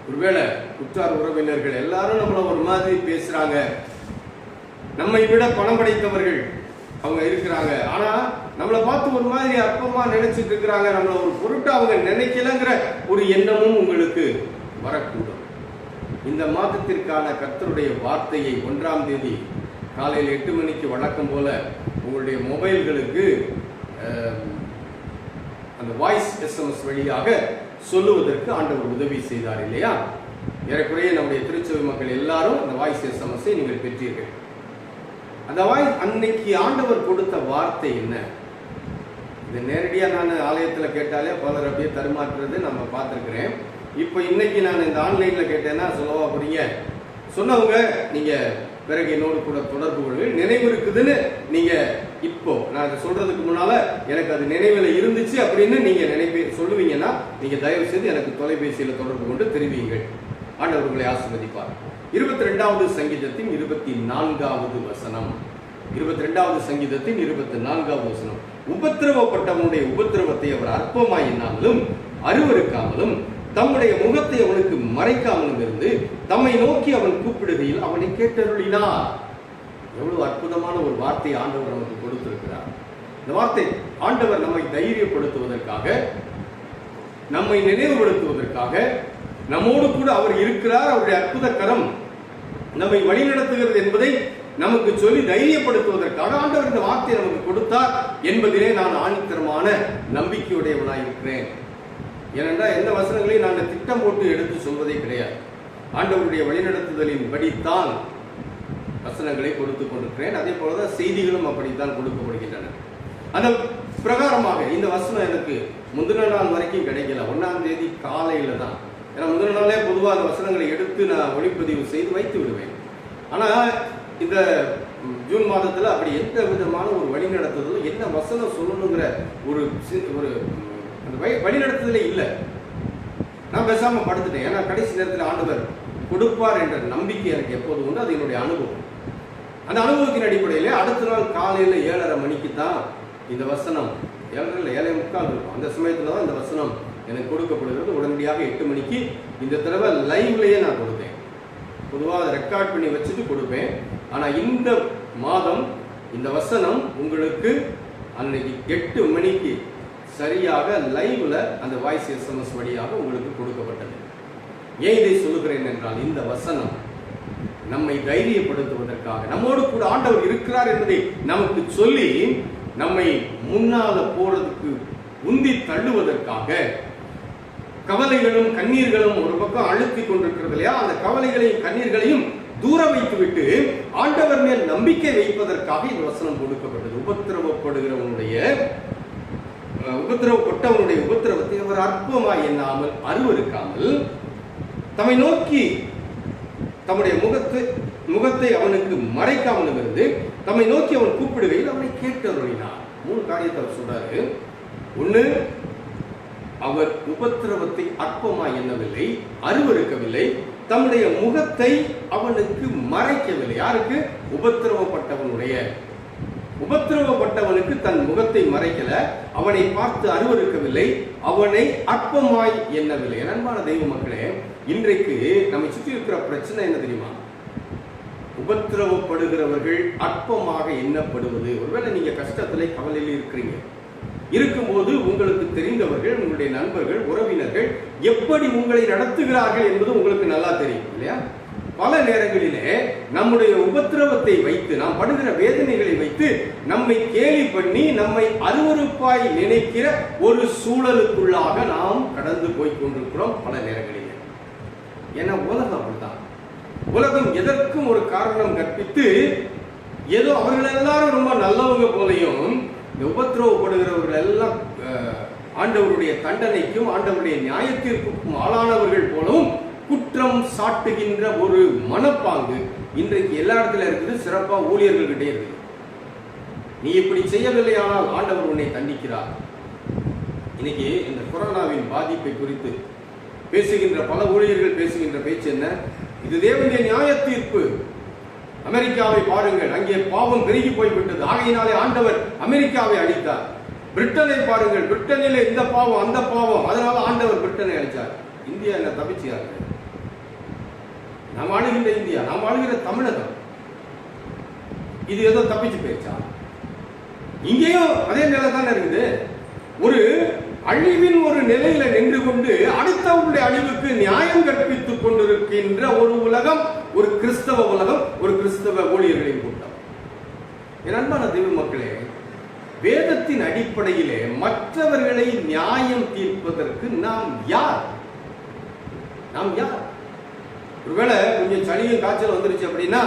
[SPEAKER 1] ஒருவேளை உற்றார் உறவினர்கள் எல்லாரும் நம்மள ஒரு மாதிரி பேசுறாங்க, நம்மை விட பணம் படைத்தவர்கள் அவங்க இருக்கிறாங்க, ஆனா நம்மளை பார்த்து ஒரு மாதிரி அற்பமா நினைச்சிட்டு இருக்கிறாங்க, நம்மள ஒரு பொருட்டு அவங்க நினைக்கலங்கிற ஒரு எண்ணமும் உங்களுக்கு வரக்கூடும். இந்த மாதத்திற்கான கர்த்தருடைய வார்த்தையை 1ஆம் தேதி காலையில் 8 மணிக்கு வழக்கம் போல உங்களுடைய மொபைல்களுக்கு அந்த வாய்ஸ் எஸ்எம்எஸ் வழியாக சொல்லுவதற்கு ஆண்டவர் உதவி செய்தார் இல்லையா? ஏறக்குறைய நம்முடைய திருச்சபை மக்கள் எல்லாரும் அந்த வாய்ஸ் எஸ்எம்எஸ்ஸை நீங்கள் பெற்றீர்கள். அந்த அன்னைக்கு ஆண்டவர் கொடுத்த வார்த்தை என்ன? இது நேரடியாக நான் ஆலயத்தில் கேட்டாலே பலர் அப்படியே தருமாற்றுறது நம்ம பார்த்துருக்கிறேன். இப்போ இன்னைக்கு நான் இந்த ஆன்லைனில் கேட்டேன்னா சொல்லவா போறீங்க? சொன்னவங்க நீங்கள் பிறகு என்னோடு கூட தொடர்பு கொள்வீங்க. நினைவு இருக்குதுன்னு நீங்கள் இப்போ நான் அதை சொல்றதுக்கு முன்னால எனக்கு அது நினைவில் இருந்துச்சு அப்படின்னு நீங்கள் சொல்லுவீங்கன்னா நீங்கள் தயவு செய்து எனக்கு தொலைபேசியில் தொடர்பு கொண்டு தெரிவிங்கள். ஆண்டவர் உங்களை ஆசீர்வதிப்பார். 22வது சங்கீதத்தின் 24வது வசனம். 22வது சங்கீதத்தின் 24வது வசனம். உபத்திரவப்பட்டவனுடைய உபத்திரவத்தை அவர் அற்பமாய் எண்ணாமலும் அருவருக்காமலும் தம்முடைய முகத்தை அவனுக்கு மறைக்காமலும் இருந்து தம்மை நோக்கி அவன் கூப்பிடுகையில் அவனை கேட்டருளினார். எவ்வளவு அற்புதமான ஒரு வார்த்தையை ஆண்டவர் நமக்கு கொடுத்திருக்கிறார். இந்த வார்த்தை ஆண்டவர் நம்மை தைரியப்படுத்துவதற்காக, நம்மை நினைவுபடுத்துவதற்காக, நம்மோடு கூட அவர் இருக்கிறார், அவருடைய அற்புத கரம் நம்மை வழிநடத்துகிறது என்பதை நமக்கு சொல்லி தைரியப்படுத்துவதற்காக ஆண்டவர் இந்த வார்த்தையை நமக்கு கொடுத்தார் என்பதிலே நான் ஆணித்தரமான நம்பிக்கையுடையவனாய் இருக்கிறேன். ஏனென்றால் எந்த வசனங்களையும் நான் திட்டம் போட்டு எடுத்து சொல்வதே கிடையாது. ஆண்டவருடைய வழிநடத்துதலின் படித்தான் வசனங்களை கொடுத்து கொண்டிருக்கிறேன். அதே போலதான் செய்திகளும் அப்படித்தான் கொடுக்கப்படுகின்றன. அந்த பிரகாரமாக இந்த வசனம் எனக்கு முந்தின நாள் வரைக்கும் கிடைக்கல. 1ஆம் தேதி காலையில தான். ஏன்னா முந்தின நாளே பொதுவாக அந்த வசனங்களை எடுத்து நான் ஒளிப்பதிவு செய்து வைத்து விடுவேன். ஆனால் இந்த ஜூன் மாதத்தில் அப்படி எந்த விதமான ஒரு வழிநடத்துதலும் என்ன வசனம் சொல்லணுங்கிற ஒரு அந்த வழிநடத்துதலே இல்லை. நான் பேசாமல் படுத்துட்டேன். ஏன்னா கடைசி நேரத்தில் ஆண்டவர் கொடுப்பார் என்ற நம்பிக்கை எனக்கு எப்போது உண்டு. அது என்னுடைய அனுபவம். அந்த அனுபவத்தின் அடிப்படையிலே அடுத்த நாள் காலையில் 7:30 மணிக்கு தான் இந்த வசனம், 7:45 இருக்கும். அந்த சமயத்தில் தான் இந்த வசனம் எனக்கு கொடுக்கப்படுகிறது. உடனடியாக 8 மணிக்கு இந்த தடவை லைவ்லேயே நான் கொடுத்தேன். பொதுவாக அதை ரெக்கார்ட் பண்ணி வச்சுட்டு கொடுப்பேன். ஆனால் இந்த மாதம் இந்த வசனம் உங்களுக்கு அன்னைக்கு 8 மணிக்கு சரியாக லைவ்ல அந்த வாய்ஸ் எஸ்எம்எஸ் வழியாக உங்களுக்கு கொடுக்கப்பட்டது. ஏன் இதை சொல்லுகிறேன் என்றால், இந்த வசனம் நம்மை தைரியப்படுத்துவதற்காக, நம்மோடு கூட ஆண்டவர் இருக்கிறார் என்பதை நமக்கு சொல்லி நம்மை முன்னால போறதுக்கு உந்தி தள்ளுவதற்காக, கவலைகளும் கண்ணீர்களும் ஒரு பக்கம் அழுத்திக் கொண்டிருக்கிறது இல்லையா, அந்த கவலைகளையும் கண்ணீர்களையும் தூர வைத்து விட்டு ஆண்டவர் மேல் நம்பிக்கை வைப்பதற்காக இந்த வசனம் கொடுக்கப்பட்டது. உபத்திரவப்பட்டவனுடைய உபத்திரவத்தை அவர் அற்பமாய் எண்ணாமல் அருவருக்காமல் தம்மை நோக்கி தம்முடைய முகத்தை அவனுக்கு மறைக்காமல் இருந்து தம்மை நோக்கி அவன் கூப்பிடுகையில் அவனை கேட்டருளினார். 3 காரியத்தை அவர் சொல்றாரு. 1, அவர் உபத்திரவத்தை அற்பமாய் எண்ணவில்லை, அருவருக்கவில்லை, தம்முடைய முகத்தை அவனுக்கு மறைக்கவில்லை. யாருக்கு? உபத்திரவப்பட்டவனுக்கு தன் முகத்தை மறைக்கல, அவனை பார்த்து அருவருக்கவில்லை, அவனை அற்பமாய் எண்ணவில்லை. அன்பான தெய்வ மக்களே, இன்றைக்கு நம்மை சுற்றி இருக்கிற பிரச்சனை என்ன தெரியுமா? உபத்திரவப்படுகிறவர்கள் அற்பமாக எண்ணப்படுவது. ஒருவேளை நீங்க கஷ்டத்திலே கவலையில் இருக்கிறீங்க, இருக்கும்போது உங்களுக்கு தெரிந்தவர்கள், உங்களுடைய நண்பர்கள், உறவினர்கள் எப்படி உங்களை நடத்துகிறார்கள் என்பது உங்களுக்கு நல்லா தெரியும் இல்லையா? பல நேரங்களிலே நம்முடைய உபத்திரவத்தை வைத்து, நாம் படுகிற வேதனைகளை வைத்து நம்மை கேலி பண்ணி நம்மை அருவருப்பாய் நினைக்கிற ஒரு சூழலுக்குள்ளாக நாம் கடந்து போய் கொண்டிருக்கிறோம் பல நேரங்களிலே. ஏன்னா உலகம் அப்படித்தான். உலகம் எதற்கும் ஒரு காரணம் கற்பித்து ஏதோ அவர்கள் எல்லாரும் ரொம்ப நல்லவங்க போலையும், இந்த உபத்திரவப்படுகிறவர்கள் எல்லாம் ஆண்டவருடைய தண்டனைக்கும் ஆண்டவருடைய நியாயத்திற்கும் ஆளானவர்கள் போலவும் குற்றம் சாட்டுகின்ற ஒரு மனப்பாங்கு இன்றைக்கு எல்லா இடத்துல இருக்குது. சிறப்பா ஊழியர்கள் கிட்டே இருக்குது. நீ இப்படி செய்யவில்லையானால் ஆண்டவர் உன்னை தண்டிக்கிறார். இன்னைக்கு இந்த கொரோனாவின் பாதிப்பை குறித்து பேசுகின்ற பல ஊழியர்கள் பேசுகின்ற பேச்சு என்ன? இது தேவனுடைய நியாய தீர்ப்பு. அமெரிக்காவை பாருங்கள், அங்கே பாவம் பெருகி போய்விட்டது, ஆகையினாலே ஆண்டவர் அமெரிக்காவை அழித்தார். பிரிட்டனை பாருங்கள், பிரிட்டனிலே இந்த பாவம் அந்த பாவம், அதனால ஆண்டவர் பிரிட்டனை அழித்தார். இந்தியா என்ன தப்பிச்சியாரு? நாம் ஆளுகின்ற இந்தியா, நாம் ஆளுகிற தமிழகம், இது ஏதோ தப்பிச்சு போயிடுச்சா? இங்கேயும் அதே நிலை தானே இருக்குது. ஒரு அழிவின் ஒரு நிலையில நின்று கொண்டு அடுத்தவருடைய அழிவுக்கு நியாயம் கற்பித்துக் கொண்டிருக்கின்ற ஒரு உலகம், ஒரு கிறிஸ்தவ உலகம், ஒரு கிறிஸ்தவ ஊழியர்களின் கூட்டம். என் அன்பான தெய்வ மக்களே, வேதத்தின் அடிப்படையிலே மற்றவர்களை நியாயம் தீர்ப்பதற்கு நாம் யார்? நாம் யார்? ஒருவேளை கொஞ்சம் சளியும் காய்ச்சல் வந்துருச்சு அப்படின்னா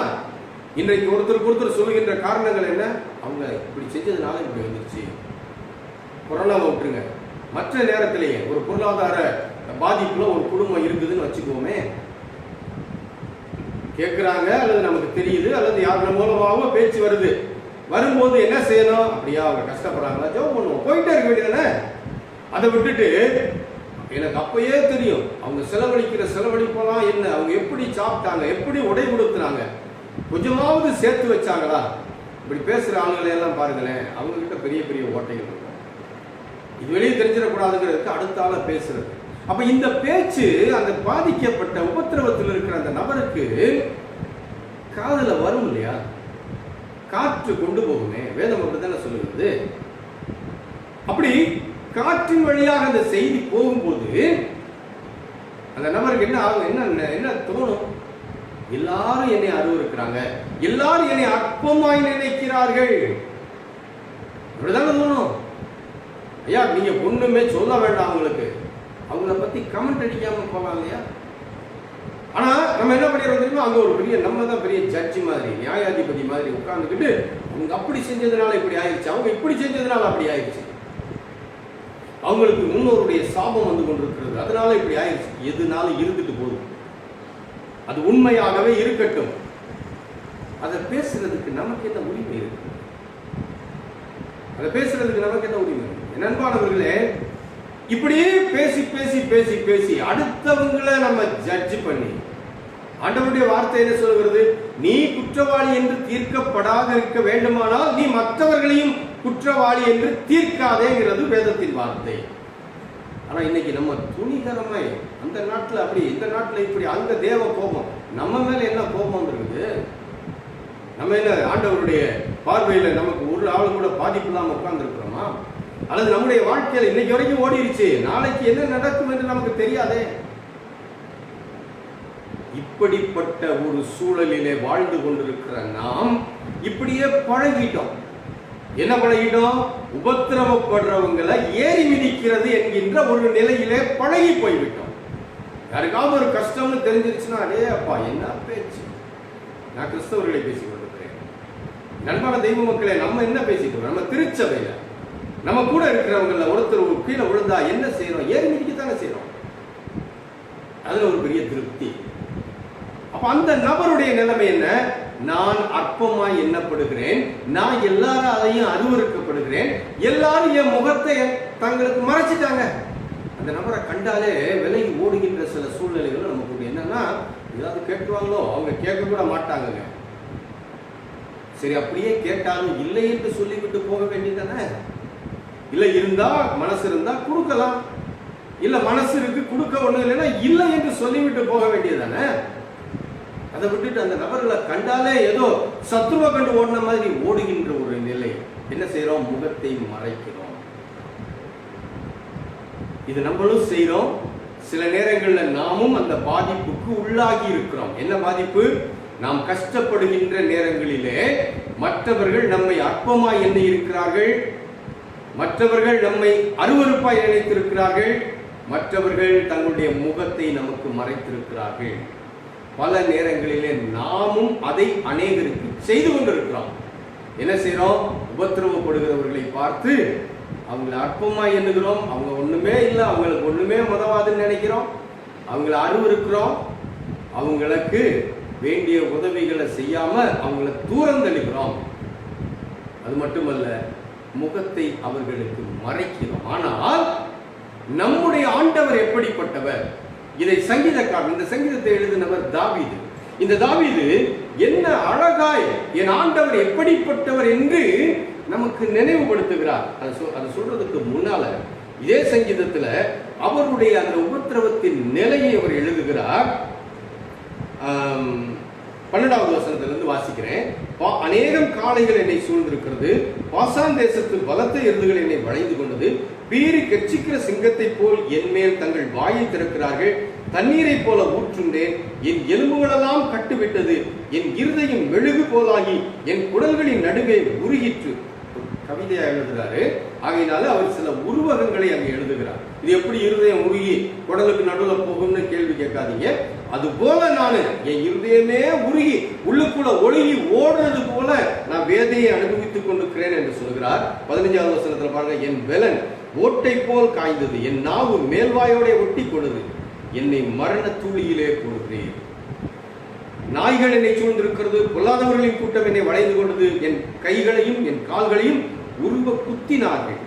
[SPEAKER 1] இன்றைக்கு ஒருத்தருக்கு ஒருத்தர் சொல்லுகின்ற காரணங்கள் என்ன? அவங்க இப்படி செஞ்சதுனால இப்படி வந்துருச்சு. கொரோனாவை விட்டுருங்க, மற்ற நேரத்திலேயே ஒரு பொருளாதார பாதிப்புல ஒரு குடும்பம் இருக்குதுன்னு வச்சுக்கோமே, கேட்கிறாங்க அல்லது நமக்கு தெரியுது அல்லது யார் மூலமாகவும் பேச்சு வருது. வரும்போது என்ன செய்யணும்? அப்படியா அவங்க கஷ்டப்படுறாங்களா, ஜெபம் பண்ணுவோம், போயிட்டே இருக்க வேண்டியதானே. அதை விட்டுட்டு எனக்கு அப்பயே தெரியும் அவங்க செலவழிக்கிற செலவழிப்பெல்லாம் என்ன, அவங்க எப்படி சாப்பிட்டாங்க, எப்படி உடை கொடுத்துறாங்க, கொஞ்சமாவது சேர்த்து வச்சாங்களா, இப்படி பேசுற ஆளுகளை எல்லாம் பாருங்களேன், அவங்க கிட்ட பெரிய பெரிய ஓட்டைகள் இருக்கும். இது வெளியே தெரிஞ்சிடக்கூடாதுங்கிறதுக்கு அடுத்த ஆள பேசுறது. அப்ப இந்த பேச்சு அந்த பாதிக்கப்பட்ட உபத்திரவத்தில் இருக்கிற அந்த நபருக்கு காதுல வரும் இல்லையா? காற்று கொண்டு போகுமே, வேதம் அப்படித்தானே சொல்லுகிறது. அப்படி காற்றின் வழியாக அந்த செய்தி போகும்போது அந்த நபருக்கு என்ன ஆகும்? என்ன தோணும்? எல்லாரும் என்னை அருவருக்கிறாங்க, எல்லாரும் என்னை அற்பமாய் நினைக்கிறார்கள், அப்படிதானே தோணும். ஐயா, நீங்க ஒண்ணுமே சொல்ல வேண்டாம், அவங்களுக்கு அவங்கள பத்தி கமெண்ட் அடிக்காம போகலாம் இல்லையா? ஆனா நம்ம என்ன பண்ணிடுறோம் தெரியுமா? அங்க ஒரு பெரிய, நம்ம தான் பெரிய ஜட்ஜி மாதிரி, நியாயாதிபதி மாதிரி உட்கார்ந்துக்கிட்டு அவங்க அப்படி செஞ்சதுனால இப்படி ஆயிடுச்சு, அவங்க இப்படி செஞ்சதுனால அப்படி ஆயிடுச்சு, அவங்களுக்கு முன்னோருடைய சாபம் வந்து கொண்டிருக்கிறது, அதனால இப்படி ஆயிடுச்சு. எதுனால இருந்துட்டு போதும், அது உண்மையாகவே இருக்கட்டும். அதை பேசுறதுக்கு நமக்கு என்ன உரிமை இருக்கு? அதை பேசுறதுக்கு நமக்கு என்ன உரிமை? நண்பானவர்களே, இப்படியே பேசி பேசி பேசி பேசி அடுத்தவங்களை நம்ம ஜட்ஜ் பண்ணி, ஆண்டவருடைய வார்த்தை என்ன சொல்கிறது? நீ குற்றவாளி என்று தீர்க்கப்படாத இருக்க வேண்டுமானால் நீ மற்றவர்களையும் குற்றவாளி என்று தீர்க்காதேங்கிறது வேதத்தின் வார்த்தை. ஆனா இன்னைக்கு நம்ம துணிகரமாய் அந்த நாட்டுல அப்படி, இந்த நாட்டுல இப்படி, அங்க தேவ கோபம், நம்ம மேல என்ன கோபம் இருக்குது? நம்ம என்ன ஆண்டவருடைய பார்வையில நமக்கு ஒரு ஆளு கூட பாதிப்பு இல்லாம உட்கார்ந்து இருக்கிறோமா? அல்லது நம்முடைய வாழ்க்கையில இன்னைக்கு வரைக்கும் ஓடிடுச்சு, நாளைக்கு என்ன நடக்கும் என்று நமக்கு தெரியாதே. இப்படிப்பட்ட ஒரு சூழலிலே வாழ்ந்து கொண்டிருக்கிற நாம் இப்படியே பழகிட்டோம். என்ன பழகிட்டோம்? உபத்திரவப்படுறவங்களை ஏறி மிதிக்கிறது என்கின்ற ஒரு நிலையிலே பழகி போய்விட்டோம். யாருக்காவது ஒரு கஷ்டம்னு தெரிஞ்சிருச்சுன்னா, அடே அப்பா என்ன பேச்சு. நான் கிறிஸ்தவர்களை பேசிக் கொண்டிருக்கிறேன். நண்பான தெய்வ மக்களே, நம்ம என்ன பேசிட்டு, நம்ம திருச்சபையில நம்ம கூட இருக்கிறவங்கள ஒருத்தர் கீழே விழுந்தா என்ன செய்யறோம்? ஏறி மிதிக்கத்தானே செய்யறோம். அதுல ஒரு பெரிய திருப்தி. அப்ப அந்த நபருடைய நிலைமை என்ன? நான் அற்பமாய் எண்ணப்படுகிறேன், நான் எல்லாராலையும் அருவருக்கப்படுகிறேன், எல்லாரும் என் முகத்தை தங்களுக்கு மறைச்சிட்டாங்க. அந்த நபரை கண்டாலே விலகி ஓடுகின்ற சில சூழ்நிலைகள் நமக்கு என்னன்னா, ஏதாவது கேட்டுவாங்களோ, அவங்க கேட்க கூட மாட்டாங்க. சரி, அப்படியே கேட்டாலும் இல்லை என்று சொல்லிவிட்டு போக வேண்டியதானே? இல்லை இருந்தா, மனசு இருந்தா கொடுக்கலாம், இல்ல மனசு இருக்கு கொடுக்க ஒண்ணு இல்லைன்னா இல்லை என்று சொல்லிவிட்டு போக வேண்டியதானே? அதை விட்டுட்டு அந்த நபர்களை கண்டாலே ஏதோ சத்துருவ கண்டு ஓடின மாதிரி ஓடுகின்ற ஒரு நிலை. என்ன செய்யறோம்? முகத்தை மறைக்கிறோம். இது நம்மளும் செய்யறோம். சில நேரங்களில் நாமும் அந்த பாதிப்புக்கு உள்ளாகி இருக்கிறோம். என்ன பாதிப்பு? நாம் கஷ்டப்படுகின்ற நேரங்களிலே மற்றவர்கள் நம்மை அற்பமாய் எண்ணி இருக்கிறார்கள், மற்றவர்கள் நம்மை அருவருப்பாய் நினைத்திருக்கிறார்கள், மற்றவர்கள் தங்களுடைய முகத்தை நமக்கு மறைத்திருக்கிறார்கள். பல நேரங்களிலே நாமும் அதை அநேகருக்கு செய்து கொண்டிருக்கிறோம். என்ன செய்யறோம்? உபத்திரவப்படுகிறவர்களை பார்த்து அவங்கள அற்பமா எண்ணுகிறோம், அவங்க ஒண்ணுமே இல்லை, அவங்களுக்கு ஒண்ணுமே உதவாதுன்னு நினைக்கிறோம், அவங்கள அருவருக்கிறோம், அவங்களுக்கு வேண்டிய உதவிகளை செய்யாம அவங்கள தூரம் தள்ளுகிறோம். அது மட்டுமல்ல, முகத்தை அவர்களுக்கு மறைக்கிறோம். ஆனால் நம்முடைய ஆண்டவர் எப்படிப்பட்டவர்? இதை சங்கீதக்காரன், இந்த சங்கீதத்தை எழுதினவர் தாவீது. இந்த தாவீது என்ன அழகாய் என் ஆண்டவர் எப்படிப்பட்டவர் என்று நமக்கு நினைவுபடுத்துகிறார். அதை சொல்றதுக்கு முன்னால இதே சங்கீதத்துல அவருடைய அந்த உபத்திரவத்தின் நிலையை அவர் எழுதுகிறார். 12வது வசனத்திலிருந்து வாசிக்கிறேன். அநேகம் காளைகள் என்னை சூழ்ந்திருக்கிறது, பாசான் தேசத்து பலத்த எருதுகள் என்னை வளைந்து கொண்டது, பீறி கட்சிக்கிற சிங்கத்தை போல் என் மேல் தங்கள் வாயை திறக்கிறார்கள், தண்ணீரை போல ஊற்றுண்டேன், என் எலும்புகளெல்லாம் கட்டுவிட்டது, என் இருதயம் மெழுகு போலாகி என் குடல்களின் நடுவே உருகிற்று. கவிதையா எழுதுகிறாரு. ஆகையினால அவர் சில உருவகங்களை அங்கே எழுதுகிறார். இது எப்படி இருதயம் உருகி குடலுக்கு நடுவில் போகும்னு கேள்வி கேட்காதீங்க. அது போல நான் என் இருதயமே உருகி உள்ளுக்குள்ள ஒழுகி ஓடுறது போல நான் வேதையை அனுபவித்துக் கொண்டிருக்கிறேன் என்று சொல்கிறார். 15வது வசனத்துல பாருங்க, என் பெலன் ஓட்டை போல் காய்ந்தது, என் நாவு மேல்வாயோட ஒட்டி கொண்டது, என்னை மரண தூளியிலே போடுகிறேன். நாய்கள் என்னை சூழ்ந்திருக்கிறது, பொல்லாதவர்களின் கூட்டம் என்னை வளைந்து கொண்டது, என் கைகளையும் என் கால்களையும் உருவ குத்தினார்கள்,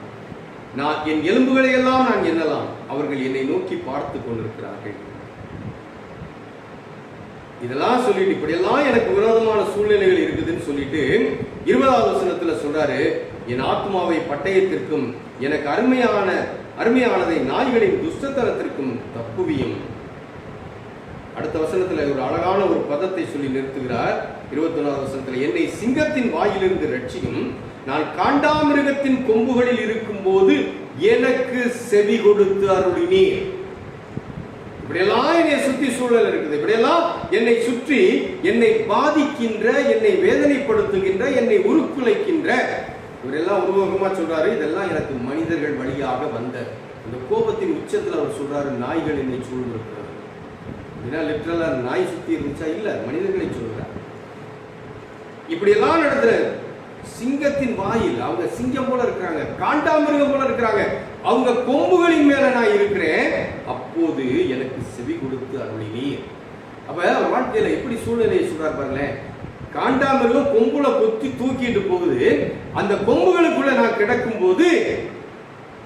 [SPEAKER 1] நான் என் எலும்புகளை எல்லாம் நான் எண்ணலாம், அவர்கள் என்னை நோக்கி பார்த்து கொண்டிருக்கிறார்கள். இதெல்லாம் சொல்லிட்டு இப்படியெல்லாம் எனக்கு விரோதமான சூழ்நிலைகள் இருக்குதுன்னு சொல்லிட்டு 20வது வசனத்துல சொல்றாரு, என் ஆத்மாவை பட்டயத்திற்கும் எனக்கு அருமையானதை நாய்களின் துஷ்டத்தனத்திற்கும் தப்புவியும். அடுத்த வசனத்துல ஒரு அழகான ஒரு பதத்தை சொல்லி நிறுத்துகிறார். 21வது வசனத்துல, என்னை சிங்கத்தின் வாயிலிருந்து ரட்சியும், நான் காண்டாமிருகத்தின் கொம்புகளில் இருக்கும் போது எனக்கு செவி கொடுத்து அருளினீர். இப்படியெல்லாம் என்னை சுற்றி சூழல் இருக்குது, இப்படியெல்லாம் என்னை சுற்றி என்னை பாதிக்கின்ற, என்னை வேதனைப்படுத்துகின்ற, என்னை உருக்குலைக்கின்ற, இவரெல்லாம் உருவகமா சொல்றாரு, இதெல்லாம் எனக்கு மனிதர்கள் வழியாக வந்த அந்த கோபத்தின் உச்சத்தில் அவர் சொல்றாரு, நாய்கள் என்னை சூழ்ந்திருக்கிறது. லிட்டரலா நாய் சுத்தி இருந்துச்சா? இல்ல, மனிதர்களை சொல்றார். இப்படி எல்லாம் நடந்த சிங்கத்தின் வாயில், அவங்க சிங்கம் போல இருக்கிறாங்க, காண்டாமிருகம் போல இருக்கிறாங்க, அவங்க கொம்புகளின் மேல நான் இருக்கிறேன், அப்போது எனக்கு செவி கொடுத்து அருளினீர். அப்ப வாழ்க்கையில எப்படி சூழ்நிலையை சொல்றாரு பாருங்களேன். காண்டாமிருகம் கொம்புல கொத்தி தூக்கிட்டு போகுது, அந்த கொம்புகளுக்குள்ள நான் கிடக்கும் போது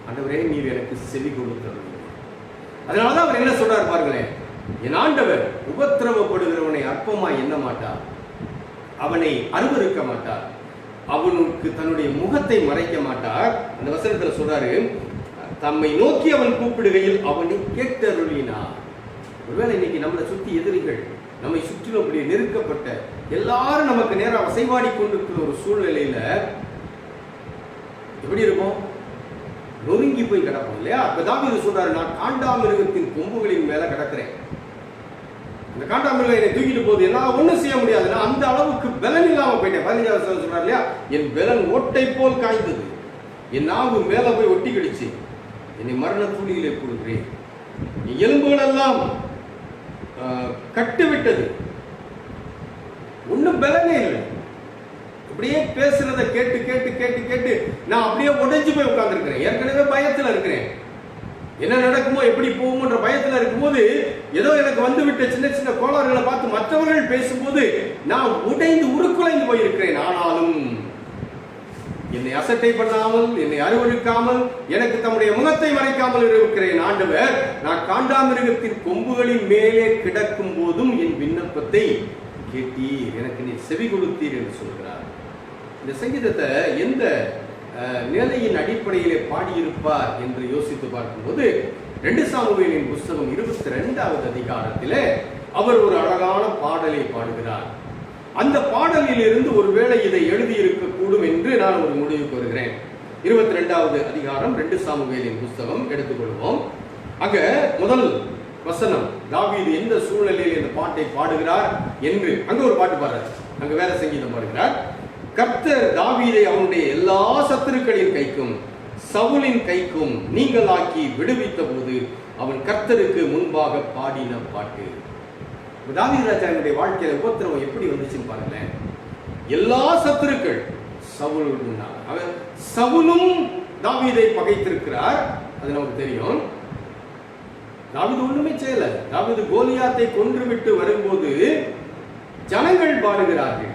[SPEAKER 1] ஆண்டவரே நீர் எனக்கு செவி கொடுத்து அருளினீர். அதனாலதான் அவர் என்ன சொல்றாரு பாருங்களேன், என் ஆண்டவர் உபத்திரவப்படுகிறவனை அற்பமாய் எண்ண மாட்டார், அவனை அருவருக்க மாட்டார், அவனுக்கு தன்னுடைய முகத்தை மறைக்க மாட்டார். அந்த வசனத்துல சொல்றாரு, தம்மை நோக்கி அவன் கூப்பிடுகையில் அவனை கேட்டருளினார். ஒருவேளை இன்னைக்கு நம்மளை சுத்தி எதிரிகள், நம்மை சுற்றிலும் அப்படி நெருக்கப்பட்ட எல்லாரும் நமக்கு நேரம் அசைவாடி கொண்டிருக்கிற ஒரு சூழ்நிலையில எப்படி இருக்கும்? நொறுங்கி போய் கிடப்போம் இல்லையா? அப்பதான் இது சொல்றாரு, நான் காண்டாமிருகத்தின் கொம்புகளின் மேல கிடக்கிறேன், இந்த காண்டாமிருகம் என்னை தூக்கிட்டு போகுது, என்னால ஒண்ணும் செய்ய முடியாது, நான் அந்த அளவுக்கு பலன் இல்லாம போயிட்டேன். 15வது சொல்றாரு இல்லையா, என் பலன் ஓட்டை போல் காய்ந்தது, என் நாவு மேல போய் ஒட்டி கிடுச்சு, என்னை மரண தூளியிலே போடுகிறேன், என் எலும்புகள் எல்லாம் கட்டுவிட்டது, ஒன்னும் பலனே இல்லை. அப்படியே பேசுறத கேட்டு கேட்டு கேட்டு கேட்டு நான் அப்படியே உடைஞ்சு போய் உட்கார்ந்து இருக்கிறேன். ஏற்கனவே பயத்துல இருக்கிறேன், என்ன நடக்குமோ எப்படி போகுமோன்ற பயத்துல இருக்கும்போது ஏதோ எனக்கு வந்துவிட்ட சின்ன சின்ன கோளாறுகளை பார்த்து மற்றவர்கள் பேசும்போது நான் உடைந்து உருக்குலைந்து போயிருக்கிறேன். ஆனாலும் என்னை அசட்டை பண்ணாமல், என்னை அருவருக்காமல், எனக்கு தம்முடைய முகத்தை மறைக்காமல் இருக்கிறேன். ஆண்டவர், நான் காண்டாமிருகத்தின் கொம்புகளின் மேலே கிடக்கும் போதும் என் விண்ணப்பத்தை கேட்டீர், எனக்கு நீ செவி கொடுத்தீர் என்று சொல்கிறார். இந்த சங்கீதத்தை எந்த நிலையின் அடிப்படையிலே பாடியிருப்பார் என்று யோசித்து பார்க்கும்போது 2 சாமுவேலின் புஸ்தகம் 22வது அதிகாரத்திலே அவர் ஒரு அழகான பாடலை பாடுகிறார். அந்த பாடலில் இருந்து ஒருவேளை இதை எழுதியிருக்க கூடும் என்று நான் ஒரு முடிவுக்கு வருகிறேன். 22வது அதிகாரம் 2 சாமுவேலின் புஸ்தகம் எடுத்துக்கொள்வோம். அங்க முதல் வசனம், தாவீது எந்த சூழ்நிலையில் இந்த பாட்டை பாடுகிறார் என்று அங்க ஒரு பாட்டு பாடுறார், அங்க வேற சங்கீதம் பாடுகிறார். கர்த்தர் தாவீதை அவனுடைய எல்லா சத்துருக்களின் கைக்கும் சவுலின் கைக்கும் நீங்களாக்கி விடுவித்த போது அவன் கர்த்தருக்கு முன்பாக பாடின பாட்டு. தாவீது ராஜாவுடைய வாழ்க்கையில உபத்திரவம் எப்படி வந்துச்சுன்னு பாருங்களேன். எல்லா சத்துருக்கள் சவுல், அவன் சவுலும் தாவீதை பகைத்திருக்கிறார். அது நமக்கு தெரியும். தாவீது ஒண்ணுமே செய்யல. தாவீது கோலியாத்தை கொன்றுவிட்டு வரும்போது ஜனங்கள் பாடுகிறார்கள்,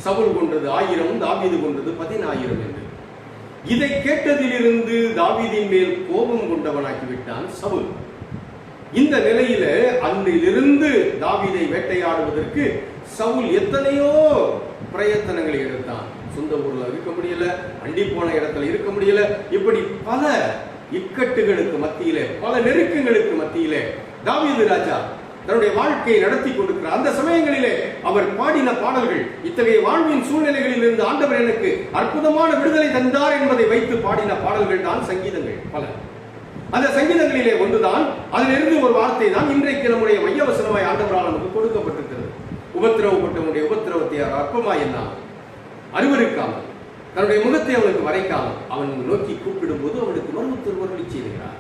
[SPEAKER 1] சவுல் கொன்றது 1000, தாவீது கொன்றது 10000 என்று. இதை கேட்டதிலிருந்து தாவீதின் மேல் கோபம் கொண்டவனாக்கிவிட்டான் சவுல். இந்த நிலையில அன்றிலிருந்து தாவீதை வேட்டையாடுவதற்கு சவுல் எத்தனையோ பிரயத்தனங்களை எடுத்தான். சொந்த ஊர்ல இருக்க முடியல, அண்டி போன இடத்துல இருக்க முடியல. இப்படி பல இக்கட்டுகளுக்கு மத்தியிலே, பல நெருக்கங்களுக்கு மத்தியிலே தாவீது ராஜா தன்னுடைய வாழ்க்கையை நடத்தி கொடுக்கிறார். அந்த சமயங்களிலே அவர் பாடின பாடல்கள், இத்தகைய வாழ்வின் சூழ்நிலைகளில் இருந்து ஆண்டவர் எனக்கு அற்புதமான விடுதலை தந்தார் என்பதை வைத்து பாடின பாடல்கள் தான் சங்கீதங்கள் பல. அந்த சங்கீதங்களிலே ஒன்றுதான், அதிலிருந்து ஒரு வார்த்தை தான் இன்றைக்கு நம்முடைய மையவசனமாய் ஆண்டவரால் நமக்கு கொடுக்கப்பட்டிருக்கிறது. உபத்திரவப்பட்டவனுடைய உபத்திரவத்தை அற்பமாய் என்ன அருவருக்காமல், தன்னுடைய முகத்தை அவனுக்கு வரைக்காமல் அவன் நோக்கி கூப்பிடும் போது அவனுக்கு மறுத்தொருவர்களை செய்கிறார்.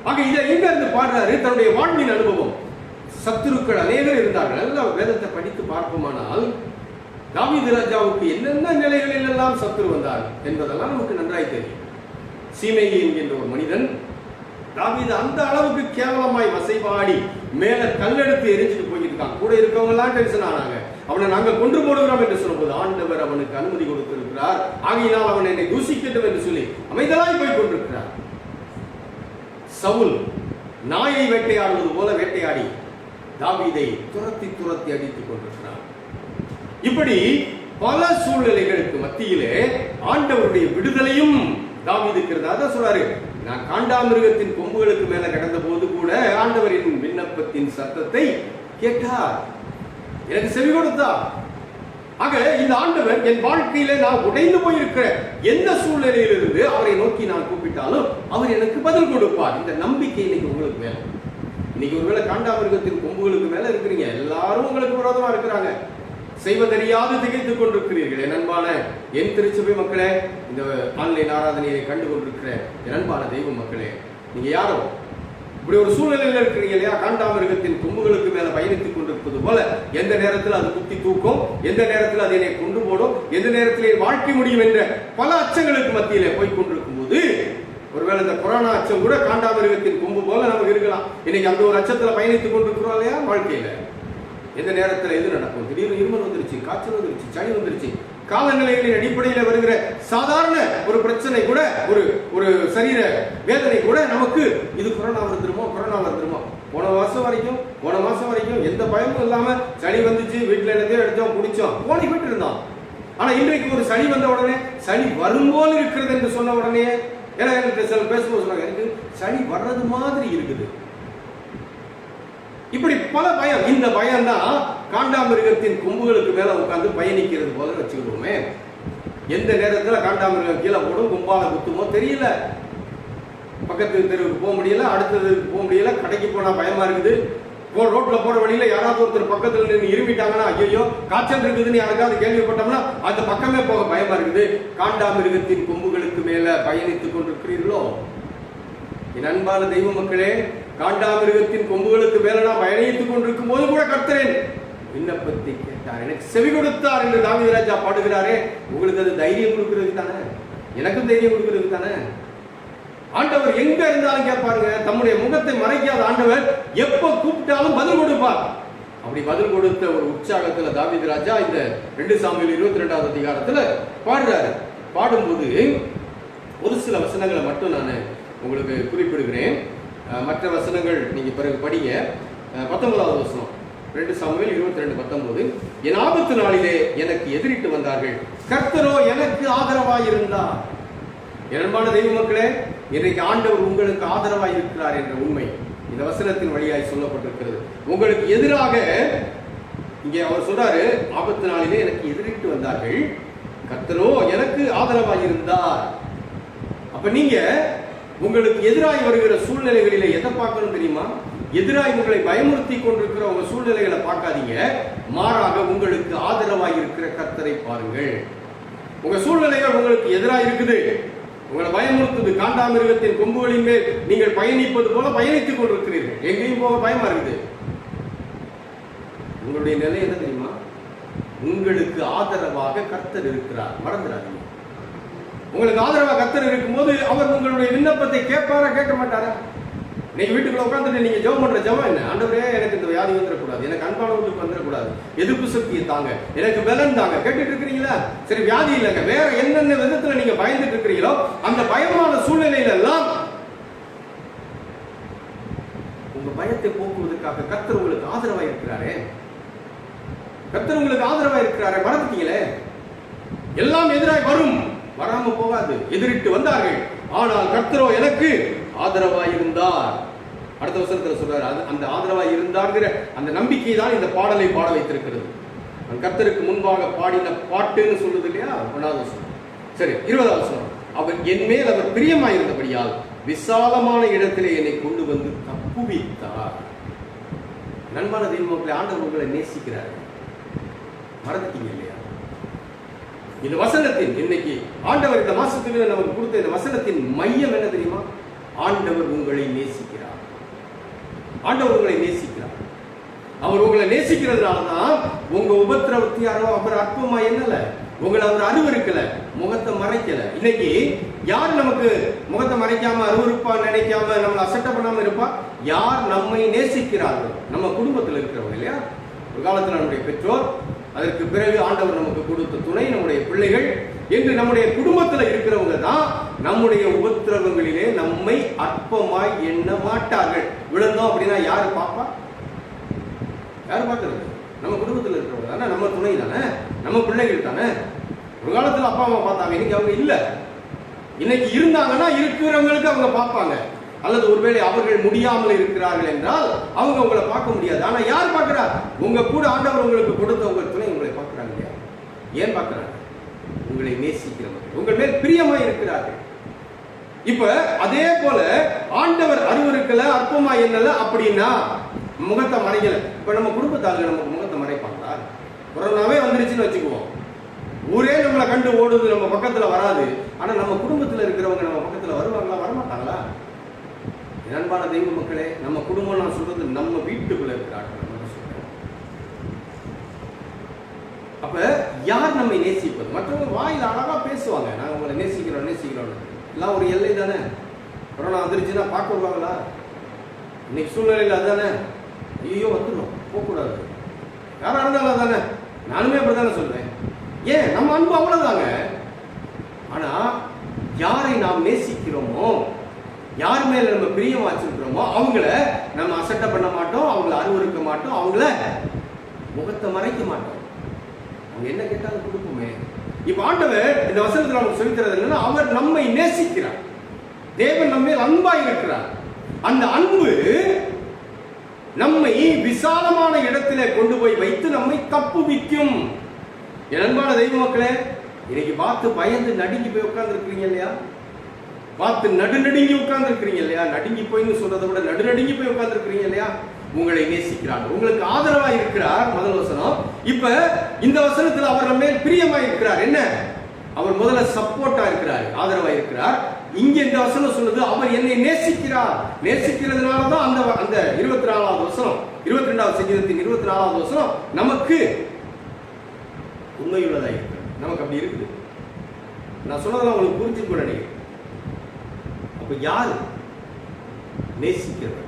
[SPEAKER 1] ஆக இதை எங்க இருந்து பாடுறாரு? தன்னுடைய வாழ்வின் அனுபவம். சத்துருக்கள் அநேகர் இருந்தார்கள். எல்லாம் வேதத்தை படித்து பார்ப்போமானால் தாவீது ராஜாவுக்கு என்னென்ன நிலைகளில் எல்லாம் சத்துரு வந்தார் என்பதெல்லாம் நமக்கு நன்றாய் தெரியும். சீமேயி என்கின்ற ஒரு மனிதன் தாவீது அந்த அளவுக்கு கேவலமாய் வசைபாடி மேல கல்லெடுத்து எரிஞ்சுட்டு போயிருக்கான். கூட இருக்கவங்க எல்லாம் டென்ஷன் ஆனாங்க. அவனை நாங்கள் கொன்று போடுகிறோம் என்று சொல்லும்போது ஆண்டவர் அவனுக்கு அனுமதி கொடுத்திருக்கிறார். ஆகையினால் அவன் என்னை தூசிக்கட்டும் என்று சொல்லி அமைதலாய் போய் கொண்டிருக்கிறார். சவுல் நாயை வேட்டையாடுவது போல வேட்டையாடி தாவீதை துரத்தி துரத்தி அடித்துக் கொண்டிருக்கிறார். இப்படி பல சூழ்நிலைகளுக்கு மத்தியிலே ஆண்டவருடைய விடுதலையும் தாவீதுக்கு இருந்தார். அதான் சொல்றாரு, நான் காண்டாமிருகத்தின் கொம்புகளுக்கு மேல கிடந்த போது கூட ஆண்டவரின் விண்ணப்பத்தின் சத்தத்தை கேட்டார், எனக்கு செவி கொடுத்தார். ஆக இந்த ஆண்டவர் என் வாழ்க்கையில நான் உடைந்து போயிருக்கிற எந்த சூழ்நிலையிலிருந்து அவரை நோக்கி நான் கூப்பிட்டாலும் அவர் எனக்கு பதில் கொடுப்பார். இந்த நம்பிக்கை இன்னைக்கு உங்களுக்கு மேல. இன்னைக்கு ஒருவேளை காண்டாமிருகத்தின் கொம்புகளுக்கு மேல இருக்கிறீங்க, எல்லாரும் உங்களுக்கு விரோதமா இருக்கிறாங்க, செய்வதறியாது திகைத்துக் கொண்டிருக்கிறீர்கள். என் அன்பான என் திருச்சபை மக்களே, இந்த ஆன்லைன் ஆராதனையை கண்டு கொண்டிருக்கிற என் அன்பான தெய்வ மக்களே, நீங்க யாரோ இப்படி ஒரு சூழ்நிலையில் இருக்கிறீங்க இல்லையா? காண்டாமிருகத்தின் கொம்புகளுக்கு மேல பயணித்துக் கொண்டிருப்பது போல எந்த நேரத்தில் அது குத்தி தூக்கும், எந்த நேரத்தில் அது என்னை கொண்டு போடும், எந்த நேரத்திலே வாழ்க்கை முடியும் என்ற பல அச்சங்களுக்கு மத்தியிலே போய் கொண்டிருக்கும் போது ஒருவேளை இந்த கொரோனா அச்சம் கூட காண்டாமிருகத்தின் கொம்பு போல நமக்கு இருக்கலாம். இன்னைக்கு அந்த ஒரு அச்சத்துல பயணித்துக் கொண்டிருக்கிறோம் இல்லையா? வாழ்க்கையில எந்த நேரத்தில் எது நடக்கும்? திடீர்னு இருமல் வந்துருச்சு, காய்ச்சல் வந்துருச்சு, சளி வந்துருச்சு. காலநிலைகளின் அடிப்படையில் வருகிற சாதாரண ஒரு பிரச்சனை கூட, ஒரு ஒரு சரீர வேதனை கூட நமக்கு இது கொரோனா வந்துருமோ. போன மாசம் வரைக்கும் எந்த பயமும் இல்லாம சளி வந்துச்சு, வீட்டுல என்னதையோ எடுத்தோம், குடிச்சோம், போயிட்டு இருந்தோம். ஆனா இன்றைக்கு ஒரு சளி வந்த உடனே, சளி வரும்போது இருக்கிறது என்று சொன்ன உடனே, ஏன்னா சில பேசும்போது சொன்னாங்க, எனக்கு சளி வர்றது மாதிரி இருக்குது. இப்படி பல பயம். இந்த பயம் தான் காண்டாமிருகத்தின் கொம்புகளுக்கு மேல உட்கார்ந்து பயணிக்கிறது போல வச்சுக்கிடுவோமே. எந்த நேரத்தில் காண்டாமிருகம் கீழே போடும், கும்பால குத்துமோ தெரியல. பக்கத்து தெருவுக்கு போக முடியல, அடுத்ததுக்கு போக முடியல, கடைக்கு போனா பயமா இருக்குது. ரோட்ல போற வழியில யாராவது ஒருத்தர் பக்கத்துல நின்று இருமிட்டாங்கன்னா, ஐயோ காய்ச்சல் இருக்குதுன்னு யாருக்காவது கேள்விப்பட்டோம்னா அந்த பக்கமே போக பயமா இருக்குது. காண்டாமிருகத்தின் கொம்புகளுக்கு மேல பயணித்துக் கொண்டிருக்கிறீர்களோ? என் அன்பான தெய்வ மக்களே, காண்டாமிருகத்தின் கொம்புகளுக்கு மேல நான் பயணித்துக் கொண்டிருக்கும் போது கூட கர்த்தர் விண்ணப்பத்தை கேட்டார், எனக்கு செவி கொடுத்தார் என்று தாவீது ராஜா பாடுகிறாரே. உங்களுக்கு அது தைரியம் கொடுக்கிறது தானே, எனக்கும் தைரியம் கொடுக்கிறது தானே. ஆண்டவர் எங்க இருந்தாலும் கேட்பாருங்க. தம்முடைய முகத்தை மறைக்காத ஆண்டவர் எப்ப கூப்பிட்டாலும் பதில் கொடுப்பார். அப்படி பதில் கொடுத்த ஒரு உற்சாகத்துல தாவீது ராஜா இந்த 2 சாமுவேல் 22வது அதிகாரத்துல பாடுறாரு. பாடும்போது ஒரு சில வசனங்களை மட்டும் நான் உங்களுக்கு குறிப்பிடுகிறேன். மற்ற வசனங்கள் நீங்க பிறகு படிங்க. 19வது வசனம், 2 சாமுவேல் 22:19, என் ஆபத்து நாளிலே எனக்கு எதிரிட்டு வந்தார்கள், கர்த்தரோ எனக்கு ஆதரவாய் இருந்தார். அன்பான தெய்வ மக்களே, இன்றைக்கு ஆண்டவர் உங்களுக்கு ஆதரவாய் இருக்கிறார் என்ற உண்மை இந்த வசனத்தின் வழியாய் சொல்லப்பட்டிருக்கிறது. உங்களுக்கு எதிராக இங்கே அவர் சொல்றாரு, ஆபத்து நாளிலே எனக்கு எதிரிட்டு வந்தார்கள், கர்த்தரோ எனக்கு ஆதரவாய் இருந்தார். அப்ப நீங்க உங்களுக்கு எதிராய் வருகிற சூழ்நிலைகளிலே எதை பார்க்கணும் தெரியுமா? எதிராய் உங்களை பயமுறுத்தி கொண்டிருக்கிற உங்க சூழ்நிலைகளை பார்க்காதீங்க, மாறாக உங்களுக்கு ஆதரவாய் இருக்கிற கர்த்தரை பாருங்கள். உங்க சூழ்நிலைகள் உங்களுக்கு எதிராக இருக்குது, உங்களை பயமுறுத்துது, காண்டாமிருகத்தின் கொம்புகளின் மேல் நீங்கள் பயணிப்பது போல பயணித்துக் கொண்டிருக்கிறீர்கள், எங்கேயும் போக பயமா இருக்குது. உங்களுடைய நிலை என்ன தெரியுமா? உங்களுக்கு ஆதரவாக கர்த்தர் இருக்கிறார், மறந்துடாதீங்க. உங்களுக்கு ஆதரவா கர்த்தர் இருக்கும்போது அவர் உங்களுடைய விண்ணப்பத்தை கேட்பாரா கேட்க மாட்டாரா? இன்னைக்கு வீட்டுக்குள்ள உட்காந்துட்டு நீங்க ஜெபம் பண்ற ஜெபம் என்ன? ஆண்டவரே, எனக்கு இந்த வியாதி வந்துடக்கூடாது, எனக்கு அன்பானவர்களுக்கு வந்துடக்கூடாது, எதிர்ப்பு சக்தியை தாங்க, எனக்கு பலன் தாங்க கேட்டுட்டு இருக்கிறீங்களா? சரி, வியாதி இல்லைங்க, வேற என்னென்ன விதத்துல நீங்க பயந்துட்டு இருக்கிறீங்களோ அந்த பயமான சூழ்நிலையில எல்லாம் உங்க பயத்தை போக்குவதற்காக கர்த்தர் உங்களுக்கு ஆதரவா இருக்கிறாரே. கர்த்தர் உங்களுக்கு ஆதரவா இருக்கிறாரே, மறந்துட்டீங்களே. எல்லாம் எதிராய் வரும், வராம போகாது. எதிரிட்டு வந்தார்கள், ஆனால் கர்த்தரோ எனக்கு ஆதரவாய் இருந்தார். அடுத்த வசனத்துல சொல்றாரு, அந்த ஆதரவாய் இருந்தார்ங்கிற அந்த நம்பிக்கை தான் இந்த பாடலை பாட வைத்திருக்கிறது. கர்த்தருக்கு முன்பாக பாடின பாட்டுன்னு சொல்லுது இல்லையா, 1வது வசனம். சரி, 20வது வசனம். அவர் என் மேல் அவர் பிரியமாய் இருந்தபடியால் விசாலமான இடத்திலே என்னை கொண்டு வந்து தப்புவித்தார். நண்பான தெய்வமக்களே, ஆண்டவர் உங்களை நேசிக்கிறார், மறந்துட்டீங்க இல்லையா? இந்த வசனத்தின் இன்னைக்கு ஆண்டவர் இந்த மாசத்துக்கு நமக்கு கொடுத்த இந்த வசனத்தின் மையம் என்ன தெரியுமா? ஆண்டவர் உங்களை நேசிக்கிறார். ஆண்டவர் உங்களை நேசிக்கிறார். அவர் உங்களை நேசிக்கிறதுனாலதான் உங்க உபத்திரவத்தியாரோ அவர் அற்பமா என்னல, உங்களை அவர் அருவருக்கல, முகத்தை மறைக்கல. இன்னைக்கு யார் நமக்கு முகத்தை மறைக்காம அருவருப்பா நினைக்காம நம்மளை அசட்டை பண்ணாம இருப்பா? யார் நம்மை நேசிக்கிறார்கள்? நம்ம குடும்பத்தில் இருக்கிறவங்க இல்லையா? ஒரு காலத்தில் நம்முடைய பெற்றோர், அதற்கு பிறகு ஆண்டவர் நமக்கு கொடுத்த துணை நம்முடைய பிள்ளைகள் என்று நம்முடைய குடும்பத்தில் இருக்கிறவங்க தான் நம்முடைய உபத்திரவங்களிலே நம்மை அற்பமாய் எண்ண மாட்டார்கள். விழுந்தோம் அப்படின்னா யாரு பாப்பா? யாரு பார்க்கறது? நம்ம குடும்பத்தில் இருக்கிறவங்க தானே, நம்ம துணை தானே, நம்ம பிள்ளைகள் தானே. ஒரு காலத்தில் அப்பா அம்மா பார்த்தாங்க, இன்னைக்கு அவங்க இல்லை. இன்னைக்கு இருந்தாங்கன்னா இருக்கிறவங்களுக்கு அவங்க பார்ப்பாங்க. அல்லது ஒருவேளை அவர்கள் முடியாமல் இருக்கிறார்கள் என்றால் அவங்க உங்களை பார்க்க முடியாது. ஆனா யார் பார்க்கிறார்? உங்க கூட ஆண்டவர் உங்களுக்கு கொடுத்த உங்க துணை உங்களை பார்க்கிறாங்க இல்லையா? ஏன் பார்க்கிறாங்க? உங்களை நேசிக்கிறவர்கள், உங்கள் மேல் பிரியமாய் இருக்கிறார்கள். இப்ப அதே போல ஆண்டவர் அருவருக்கல, அற்பமா என்னல அப்படின்னா முகத்தை மறைக்கல. இப்ப நம்ம குடும்பத்தார்கள் நமக்கு முகத்தை மறைப்பாங்களா? கொரோனாவே வந்துருச்சுன்னு வச்சுக்குவோம், ஊரே நம்மளை கண்டு ஓடுது, நம்ம பக்கத்துல வராது. ஆனா நம்ம குடும்பத்துல இருக்கிறவங்க நம்ம பக்கத்துல வருவாங்களா? வரமாட்டாங்களா? அன்பான தெய்வ மக்களே, நம்ம குடும்பம், நான் சொல்றது நம்ம வீட்டுக்குள்ள இருக்கிறார்கள். அப்ப யார் நம்மை நேசிப்பது? மற்றவங்க வாயில் அழகா பேசுவாங்க, நாங்க உங்களை நேசிக்கிறோம் நேசிக்கிறோம், எல்லாம் ஒரு எல்லை தானே. கொரோனா வந்துருச்சுன்னா பார்க்க வருவாங்களா? இன்னைக்கு சூழ்நிலையில் அதுதானே. ஐயோ வந்துடும், போகக்கூடாது, யாரா இருந்தாலும் அதானே. நானுமே அப்படித்தானே சொல்றேன். ஏன்? நம்ம அன்பு அவ்வளவுதாங்க. ஆனா யாரை நாம் நேசிக்கிறோமோ, யார் மேல நம்ம பிரியமா வச்சிருக்கிறோமோ அவங்கள நம்ம அசட்டை பண்ண மாட்டோம், அவங்கள அருவருக்க மாட்டோம், அவங்கள முகத்தை மறைக்க மாட்டோம். அவங்க என்ன கேட்டாலும் கொடுப்போமே. இப்ப ஆண்டவர் இந்த வசனத்தில் நமக்கு சொல்லித்தரது என்னன்னா, அவர் நம்மை நேசிக்கிறார். தேவன் நம்ம மேல் அன்பா இருக்கிறார். அந்த அன்பு நம்மை விசாலமான இடத்திலே கொண்டு போய் வைத்து நம்மை தப்புவிக்கும். என் அன்பான தெய்வ மக்களே, இன்னைக்கு பார்த்து பயந்து நடுங்கி போய் உட்கார்ந்து இருக்கிறீங்க இல்லையா? பார்த்து நடுநடுங்கி உட்கார்ந்து இருக்கிறீங்க இல்லையா? நடுங்கி போய்னு சொல்றதை விட நடுநடுங்கி போய் உட்கார்ந்து இருக்கிறீங்க இல்லையா? உங்களை நேசிக்கிறார், உங்களுக்கு ஆதரவா இருக்கிறார். முதல் வசனம். இப்ப இந்த வசனத்தில் அவர் நம்ம மேல் பிரியமா இருக்கிறார். என்ன? அவர் முதல்ல சப்போர்ட்டா இருக்கிறார், ஆதரவா இருக்கிறார். இங்க இந்த வசனம் சொல்லுது, அவர் என்னை நேசிக்கிறார். நேசிக்கிறதுனாலதான் அந்த 24வது வசனம், 22வது சங்கீதத்தின் 24வது வசனம் நமக்கு உண்மையுள்ளதா இருக்கு. நமக்கு அப்படி இருக்குது. நான் சொன்னதெல்லாம் உங்களுக்கு புரிஞ்சுக்க நினைக்கிறேன். அப்ப யாரு நேசிக்கிறார்?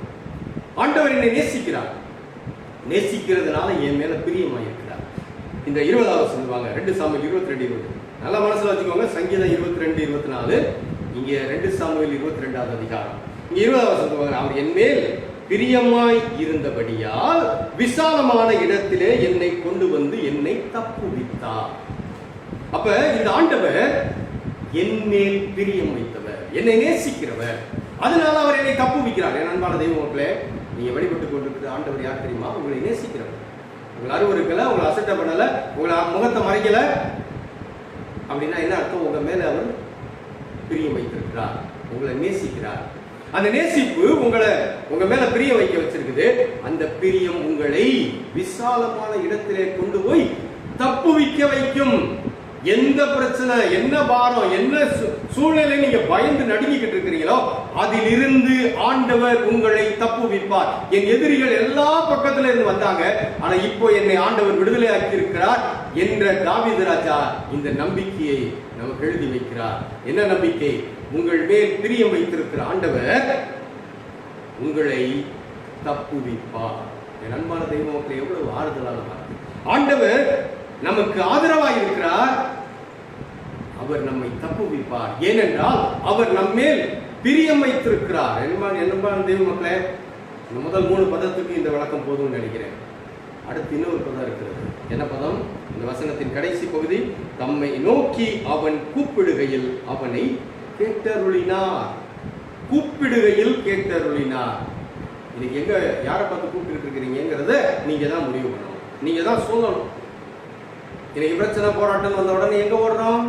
[SPEAKER 1] ஆண்டவர் என்னை நேசிக்கிறார். நேசிக்கிறதுனால என் மேல பிரியமா இருக்கிறார். இந்த 20வது சொல்லுவாங்க, 2 சாமுவேல் 22:20. நல்ல மனசுல வச்சுக்கோங்க. சங்கீதம் 22:24, இங்க 2 சாமுவேல் 22வது அதிகாரம். இங்க 20வது சொல்லுவாங்க, அவர் என் மேல் பிரியமாய் இருந்தபடியால் விசாலமான இடத்திலே என்னை கொண்டு வந்து என்னை தப்புவித்தார். அப்ப இந்த ஆண்டவர் என் மேல் பிரியம் வைத்தவர், என்னை நேசிக்கிறவர். அதனால அவர் என்னை தப்புவிக்கிறார். என் அன்பான தெய்வ மக்களே, நீங்க வழிபட்டுக் கொண்டிருக்கிற ஆண்டவர் யார் தெரியுமா? உங்களை நேசிக்கிறவர். உங்களை அருவருக்கல, உங்களை அசட்டை பண்ணல, உங்களை முகத்தை மறைக்கல அப்படின்னா என்ன அர்த்தம்? உங்க மேல அவர் பிரியம் வைத்திருக்கிறார், உங்களை நேசிக்கிறார். அந்த நேசிப்பு உங்க மேல பிரியம் வைக்க வச்சிருக்குது. அந்த பிரியம் உங்களை விசாலமான இடத்திலே கொண்டு போய் தப்புவிக்க வைக்கும். எந்த பிரச்சனை, என்ன பாரம், என்ன சூழ்நிலை நீங்க பயந்து நடுங்கிக்கிட்டு இருக்கிறீங்களோ அதிலிருந்து ஆண்டவர் உங்களை தப்புவிப்பார். என் எதிரிகள் எல்லா பக்கத்துல இருந்து வந்தாங்க, ஆனா இப்போ என்னை ஆண்டவர் விடுதலை ஆக்கி இருக்கிறார் என்ற தாவீது ராஜா இந்த நம்பிக்கையை நமக்கு எழுதி வைக்கிறார். என்ன நம்பிக்கை? உங்கள் மேல் பிரியம் வைத்திருக்கிற ஆண்டவர் உங்களை தப்புவிப்பார். என் அன்பான தெய்வ மக்களை, எவ்வளவு ஆறுதலான வார்த்தை! ஆண்டவர் நமக்கு ஆதரவாக இருக்கிறார், அவர் நம்மை தப்புவிப்பார். ஏனென்றால் அவர் நம்மேல் பிரியம் வைத்திருக்கிறார். அன்பான தெய்வ மக்களே, முதல் 3 பதத்துக்கு இந்த விளக்கம் போதும்னு நினைக்கிறேன். அடுத்து இன்னொரு பதம் இருக்கிறது. என்ன பதம்? இந்த வசனத்தின் கடைசி பகுதி, தம்மை நோக்கி அவன் கூப்பிடுகையில் அவனை கேட்டருளினார். கூப்பிடுகையில் கேட்டருளினார். இன்னைக்கு எங்க யாரை பார்த்து கூப்பிட்டு இருக்கிறீங்கிறத நீங்க தான் முடிவு பண்ணணும், நீங்க தான் சொல்லணும். இன்னைக்கு பிரச்சனை போராட்டம் வந்த உடனே எங்க ஓடுறோம்?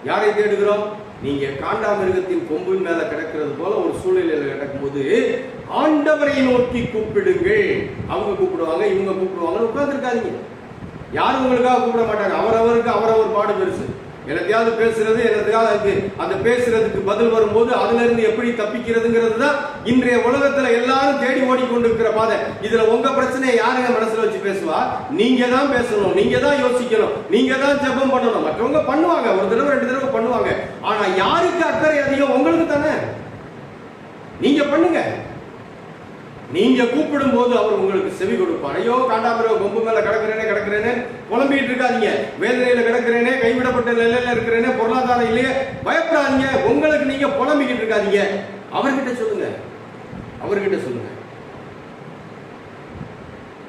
[SPEAKER 1] யாரை தேடுகிறோம்? நீங்க காண்டாமிருகத்தின் கொம்பின் மேல கிடக்கிறது போல ஒரு சூழ்நிலையில கிடக்கும் போது ஆண்டவரை நோக்கி கூப்பிடுங்கள். அவங்க கூப்பிடுவாங்க, இவங்க கூப்பிடுவாங்க, உட்கார்ந்து இருக்காதீங்க. யாரும் உங்களுக்காக கூப்பிட மாட்டாங்க. அவரவருக்கு அவரவர் பாடு பெருசு. எனத்தையாவது பேசுறது, எனத்தையாவது அந்த பேசுறதுக்கு பதில் வரும்போது அதுல இருந்து எப்படி தப்பிக்கிறதுங்கிறது தான் இன்றைய உலகத்துல எல்லாரும் தேடி ஓடிக்கொண்டிருக்கிற பாதை. இதுல உங்க பிரச்சனையை யாருங்க மனசுல வச்சு பேசுவா? நீங்க தான் பேசணும், நீங்க தான் யோசிக்கணும், நீங்க தான் ஜெபம் பண்ணணும். மற்றவங்க பண்ணுவாங்க, ஒரு தடவை 2 தடவை பண்ணுவாங்க. ஆனா யாருக்கு அக்கறை அதிகம்? உங்களுக்கு தானே. நீங்க பண்ணுங்க. நீங்க கூப்பிடும் போது அவர் உங்களுக்கு செவி கொடுப்பார். ஐயோ, காண்டாமிருக கொம்பு மேல கிடக்கிறேனே புலம்பிட்டு இருக்காதீங்க. வேதனையில கிடக்கிறேனே, கைவிடப்பட்ட நிலையில இருக்கிறேனே, பொருளாதாரம் இல்லையே, பயப்படாதீங்க. உங்களுக்கு நீங்க புலம்பிக்கிட்டு இருக்காதீங்க. அவர்கிட்ட சொல்லுங்க, அவர்கிட்ட சொல்லுங்க,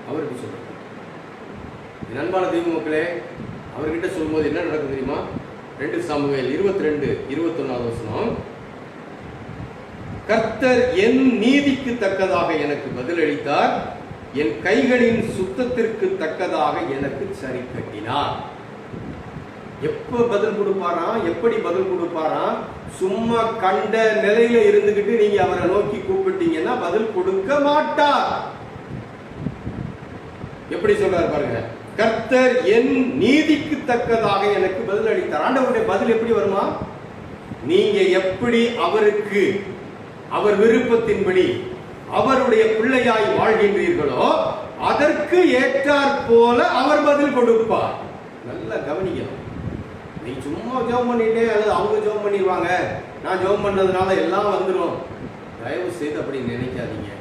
[SPEAKER 1] அவருக்கு சொல்லுங்க. அன்பான தெய்வ மக்களே, அவர்கிட்ட சொல்லும் போது என்ன நடக்கும் தெரியுமா? 2 சாமுவேல் 22:21 வசனம், கர்த்தர் என் நீதிக்கு தக்கதாக எனக்கு பதிலளித்தார், என் கைகளின் சுத்தத்திற்கு தக்கதாக எனக்கு சரி கட்டினார். எப்ப பதில் கொடுப்பாராம்? எப்படி பதில் கொடுப்பாராம்? சும்மா கண்ட நிலையில இருந்துகிட்டு நீங்க அவரை நோக்கி கூப்பிட்டீங்கன்னா பதில் கொடுக்க மாட்டார். எப்படி சொல்றாரு பாருங்க, கர்த்தர் என் நீதிக்கு தக்கதாக எனக்கு பதில் அளித்தார். ஆண்டவருடைய பதில் எப்படி வருமா? நீங்க எப்படி அவருக்கு அவர் விருப்பத்தின்படி அவருடைய பிள்ளையாய் வாழ்கின்றீர்களோ அதற்கு ஏற்றாற் போல அவர் பதில் கொடுப்பார். நல்லா கவனிக்கணும். நீ சும்மா ஜெபம் பண்ணிட்டே அல்லது அவங்க ஜெபம் பண்ணிடுவாங்க, நான் ஜெபம் பண்ணதுனால எல்லாம் வந்துடும், தயவு செய்து அப்படி நினைக்காதீங்க.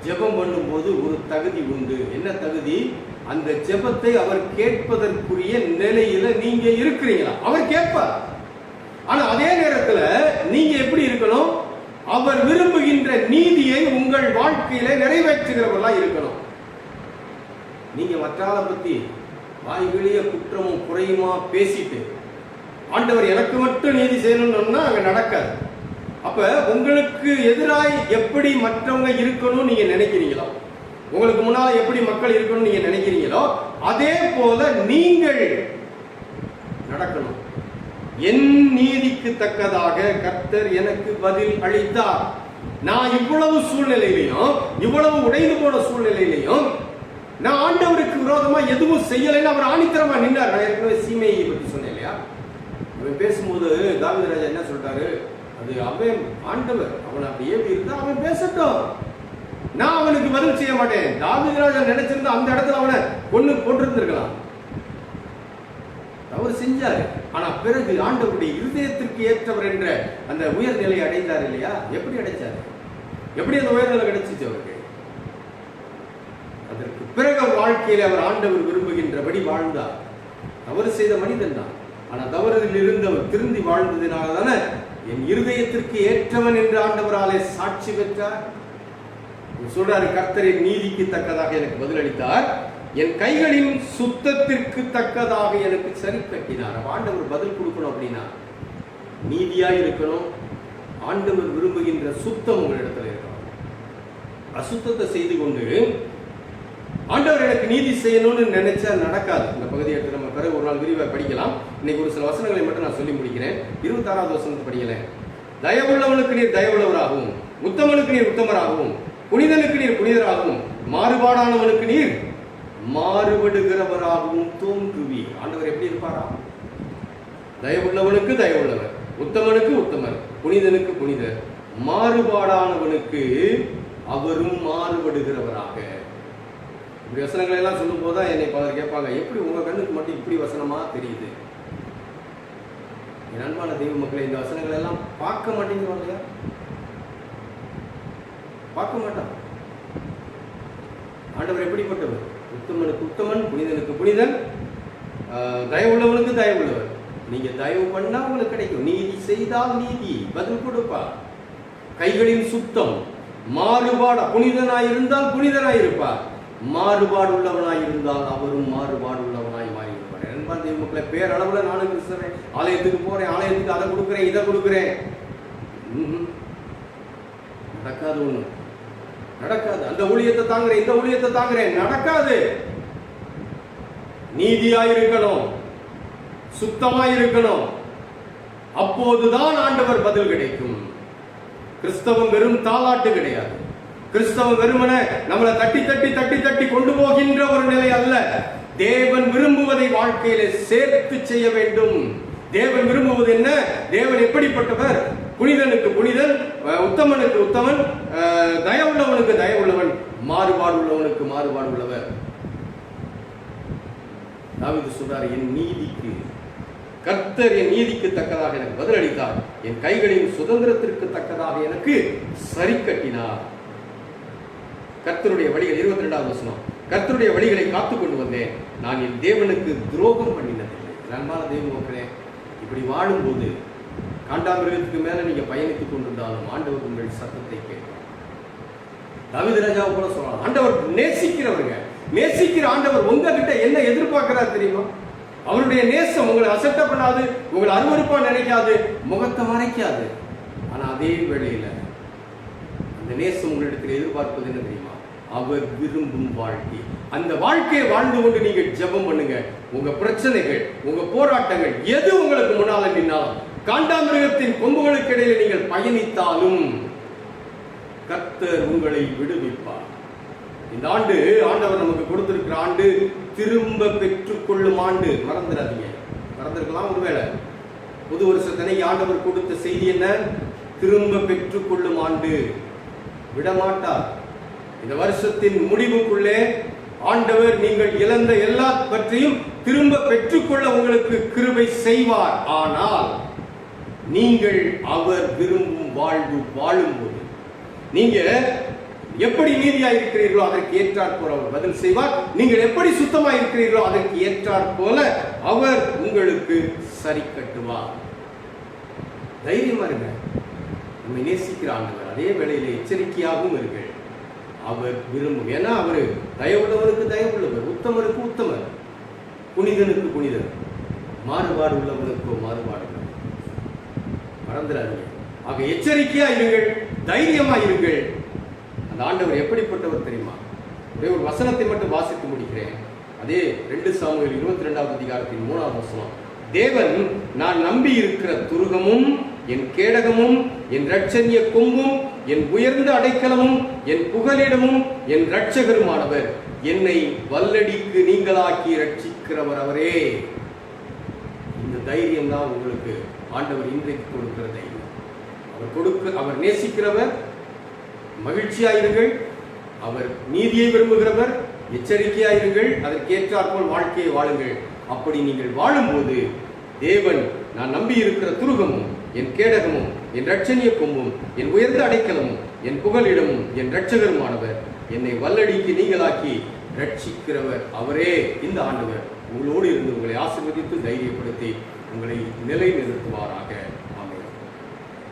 [SPEAKER 1] ஜெபம் பண்ணும்போது ஒரு தகுதி உண்டு. என்ன தகுதி? அந்த ஜெபத்தை அவர் கேட்பதற்குரிய நிலையில நீங்க இருக்கிறீங்களா? அவர் கேட்பார். ஆனா அதே நேரத்துல நீங்க எப்படி இருக்கணும்? அவர் விரும்புகின்ற நீதியை உங்கள் வாழ்க்கையில நிறைவேற்றுகிறவர்களா இருக்கணும். நீங்க மற்றால பத்தி வாய் வெளிய குற்றமும் குறையுமா பேசிட்டு ஆண்டவர் எனக்கு மட்டும் நீதி செய்யணும்னா அங்க நடக்காது. அப்ப உங்களுக்கு எதிராய் எப்படி மற்றவங்க இருக்கணும் நீங்க நினைக்கிறீங்களோ, உங்களுக்கு முன்னால எப்படி மக்கள் இருக்கணும் நீங்க நினைக்கிறீங்களோ, அதே போல நீங்கள் நடக்கணும். என் நீதிக்கு தக்கதாக கர்த்தர் எனக்கு பதில் அளித்தார். நான் இவ்வளவு சூழ்நிலையிலையும், இவ்வளவு உடைந்து போன சூழ்நிலையிலையும் நான் ஆண்டவருக்கு விரோதமா எதுவும் செய்யலைன்னு அவர் ஆணித்தரமா நின்றார். நான் ஏற்கனவே சீமையை பற்றி சொன்னேன் இல்லையா? அவன் பேசும்போது தாவீது ராஜா என்ன சொல்றாரு? அது அவன் ஆண்டவர், அவன் அப்படியே இருந்தா அவன் பேசட்டும், நான் அவனுக்கு பதில் செய்ய மாட்டேன். தாவீது ராஜா நினைச்சிருந்தா அந்த இடத்துல அவனை கொன்னு போட்டிருந்திருக்கலாம். அவர் செஞ்சாரு. ஆனா பிறகு ஆண்டவருடைய இருதயத்திற்கு ஏற்றவர் என்ற அந்த உயர்நிலை அடைந்தார் இல்லையா? எப்படி அடைச்சாரு? எப்படி அந்த உயர்நிலை கிடைச்சிச்சு அவருக்கு? அதற்கு பிறகு வாழ்க்கையில அவர் ஆண்டவர் விரும்புகின்றபடி வாழ்ந்தார். தவறு செய்த மனிதன் தான், ஆனா தவறில் இருந்து அவர் திருந்தி வாழ்ந்ததினால தானே என் இருதயத்திற்கு ஏற்றவன் என்று ஆண்டவராலே சாட்சி பெற்றார். சொல்றாரு, கர்த்தரின் நீதிக்கு தக்கதாக எனக்கு பதிலளித்தார், என் கைகளின் சுத்தத்திற்கு தக்கதாக எனக்கு சரி கட்டினார். ஆண்டவர் பதில் கொடுக்கணும் அப்படின்னா நீதியாய் இருக்கணும். ஆண்டவர் விரும்புகின்ற சுத்தம் உங்களிடத்துல இருக்கணும். அசுத்தத்தை செய்து கொண்டு ஆண்டவர் எனக்கு நீதி செய்யணும்னு நினைச்சா நடக்காது. இந்த பகுதியை எடுத்து நம்ம பிறகு ஒரு நாள் விரிவாக படிக்கலாம். இன்னைக்கு ஒரு சில வசனங்களை மட்டும் நான் சொல்லி முடிக்கிறேன். 26வது வசனத்தை படிக்கிறேன். தயவுள்ளவனுக்கு நீர் தயவுள்ளவராகவும், உத்தமனுக்கு நீர் உத்தமராகவும், புனிதனுக்கு நீர் புனிதராகவும், மாறுபாடானவனுக்கு நீர் மாறுபடுகிறவராகவும் தோன்றுவீர். ஆண்டவர் எப்படி இருப்பாரா? தயவுள்ளவனுக்கு தயவுள்ளவர், உத்தமனுக்கு உத்தமர், புனிதனுக்கு புனிதர், மாறுபாடானவனுக்கு அவரும் மாறுபடுகிறவராக. இப்படி வசனங்களை எல்லாம் சொல்லும் போதுதான் என்னை பலர் கேட்பாங்க, எப்படி உங்க கண்ணுக்கு மட்டும் இப்படி வசனமா தெரியுது? என் அன்பான தெய்வ மக்களை, இந்த வசனங்களை எல்லாம் பார்க்க மாட்டேங்கிறோம், பார்க்க மாட்டான். ஆண்டவர் எப்படிப்பட்டவர்? உத்தமனுக்கு உத்தமன், புனிதனுக்கு புனிதன், தயவுள்ளவனுக்கு தயவுள்ளவர். நீங்க தயவு பண்ணா உங்களுக்கு கிடைக்கும், நீதி செய்தால் நீதி பதில் கொடுப்பா. கைகளின் சுத்தம், மாறுபாடு, புனிதனாயிருந்தால் புனிதனாயிருப்பார், மாறுபாடு உள்ளவனாயிருந்தால் அவரும் மாறுபாடு உள்ளவனாய் மாறியிருப்பார். என்பார் தெய்வ மக்களை, பேரளவுல நானும் கிறிஸ்தவன், ஆலயத்துக்கு போறேன், ஆலயத்துக்கு அதை கொடுக்குறேன், இதை கொடுக்குறேன், நடக்காது. ஒண்ணு நடக்காது. அந்த ஊழியத்தை தாங்குறேன், இந்த ஊழியத்தை தாங்குறேன், நடக்காது. நீதியாயிருக்கணும், சுத்தமாயிருக்கணும், அப்போதுதான் ஆண்டவர் பதில் கிடைக்கும். கிறிஸ்தவம் வெறும் தாலாட்டு கிடையாது. கிறிஸ்தவம் வெறுமன நம்மளை தட்டி தட்டி தட்டி தட்டி கொண்டு போகின்ற ஒரு நிலை அல்ல. தேவன் விரும்புவதை வாழ்க்கையில சேர்த்து செய்ய வேண்டும். தேவன் விரும்புவது என்ன? தேவன் எப்படிப்பட்டவர்? புனிதனுக்கு புனிதன், உத்தமனுக்கு உத்தமன், தயவுள்ளவனுக்கு தயவுள்ளவன், மாறுபாடு உள்ளவனுக்கு மாறுபாடு உள்ளவர். தாவீது சொல்றார், என் நீதிக்கு கர்த்தர் என் நீதிக்கு தக்கதாக எனக்கு பதிலளித்தார், என் கைகளின் சுதந்திரத்திற்கு தக்கதாக எனக்கு சரி கட்டினார். கர்த்தருடைய வழிகள் 22வது வசனம், கர்த்தருடைய வழிகளை காத்துக் கொண்டு வந்தேன், நான் என் தேவனுக்கு துரோகம் பண்ணினதில்லை. அன்பான தெய்வ மக்களே, இப்படி வாழும்போது காண்டாமிருகத்துக்கு மேல நீங்க பயணித்துக் கொண்டிருந்தாலும் ஆண்டவர் உங்கள் சத்தத்தை கேட்பார். தாவீது ராஜாவை போல சொல்லலாம், ஆண்டவர் நேசிக்கிறவங்க, நேசிக்கிற ஆண்டவர் உங்ககிட்ட என்ன எதிர்பார்க்கிறார் தெரியுமா? அவருடைய நேசம் உங்களை அசட்ட பண்ணாது, உங்களை அருவருப்பா நினைக்காது, முகத்தை மறைக்காது. ஆனா அதே வேளையில அந்த நேசம் உங்களிடத்தில் எதிர்பார்ப்பது என்ன தெரியுமா? அவர் விரும்பும் வாழ்க்கை. அந்த வாழ்க்கையை வாழ்ந்து கொண்டு நீங்கள் ஜெபம் பண்ணுங்க. உங்க பிரச்சனைகள், உங்க போராட்டங்கள் எது உங்களுக்கு முன்னால நின்னாலும், காண்டாமிருகத்தின் கொம்புகளுக்கு இடையில நீங்கள் பயணித்தாலும் கர்த்தர் உங்களை விடுவிப்பார். இந்த ஆண்டு ஆண்டவர் நமக்கு கொடுத்திருக்கிற ஆண்டு திரும்ப பெற்றுக் கொள்ளும் ஆண்டு. மறந்துடாதீங்க. மறந்திருக்கலாம் ஒருவேளை. புது வருஷத்தனை ஆண்டவர் கொடுத்த செய்தி என்ன? திரும்ப பெற்றுக் கொள்ளும் ஆண்டு. விடமாட்டார். இந்த வருஷத்தின் முடிவுக்குள்ளே ஆண்டவர் நீங்கள் இழந்த எல்லாவற்றையும் திரும்ப பெற்றுக்கொள்ள உங்களுக்கு கிருபை செய்வார். ஆனால் நீங்கள் அவர் விரும்பும் வாழ்வு வாழும்போது, நீங்க எப்படி நீதியாக இருக்கிறீர்களோ அதற்கு ஏற்றாற் போல அவர் பதில் செய்வார். நீங்கள் எப்படி சுத்தமாக இருக்கிறீர்களோ அதற்கு ஏற்றாற் போல அவர் உங்களுக்கு சரி கட்டுவார். தைரியமா இருங்க. நம்மை நேசிக்கிற ஆண்டவர். அதே வேளையில எச்சரிக்கையாகவும் இருங்கள். அவர் விரும்பும், ஏன்னா அவரு தயவுள்ளவருக்கு தயவுள்ளவர், உத்தமருக்கு உத்தமர், புனிதனுக்கு புனிதர், மாறுபாடு உள்ளவனுக்கு மாறுபாடு. மறந்துடாதீங்க. ஆக எச்சரிக்கையா இருங்கள், தைரியமா இருங்கள். அந்த ஆண்டவர் எப்படிப்பட்டவர் தெரியுமா? ஒரே ஒரு வசனத்தை மட்டும் வாசித்து முடிக்கிறேன். அதே 2 சாமுவேல் 22வது அதிகாரத்தின் 3வது வசனம். தேவன் நான் நம்பி இருக்கிற துருகமும், என் கேடகமும், என் இரட்சணிய கொம்பும், என் உயர்ந்த அடைக்கலமும், என் புகலிடமும், என் இரட்சகருமானவர், என்னை வல்லடிக்கு நீங்களாக்கி ரட்சிக்கிறவர் அவரே. இந்த தைரியம் தான் உங்களுக்கு ஆண்டவர் இன்றைக்கு கொடுக்கிற தைரியம். அவர் நேசிக்கிறவர். மகிழ்ச்சியாயிருங்கள். அவர் நீதியை விரும்புகிறவர். எச்சரிக்கையாயிருங்கள். அதற்கேற்றாற்போல் வாழ்க்கையை வாழுங்கள். அப்படி நீங்கள் வாழும்போது தேவன் நான் நம்பி இருக்கிற துருகமும், என் கேடகமும், என் இரட்சணிய கொம்பும், என் உயர்ந்த அடைக்கலமும், என் புகலிடமும், என் இரட்சகருமானவர், என்னை வல்லடிக்கு நீங்களாக்கி ரட்சிக்கிறவர் அவரே. இந்த ஆண்டவர் உங்களோடு இருந்து உங்களை ஆசீர்வதித்து தைரியப்படுத்தி உங்களை நிலை நிறுத்துவாராக. ஆமென்.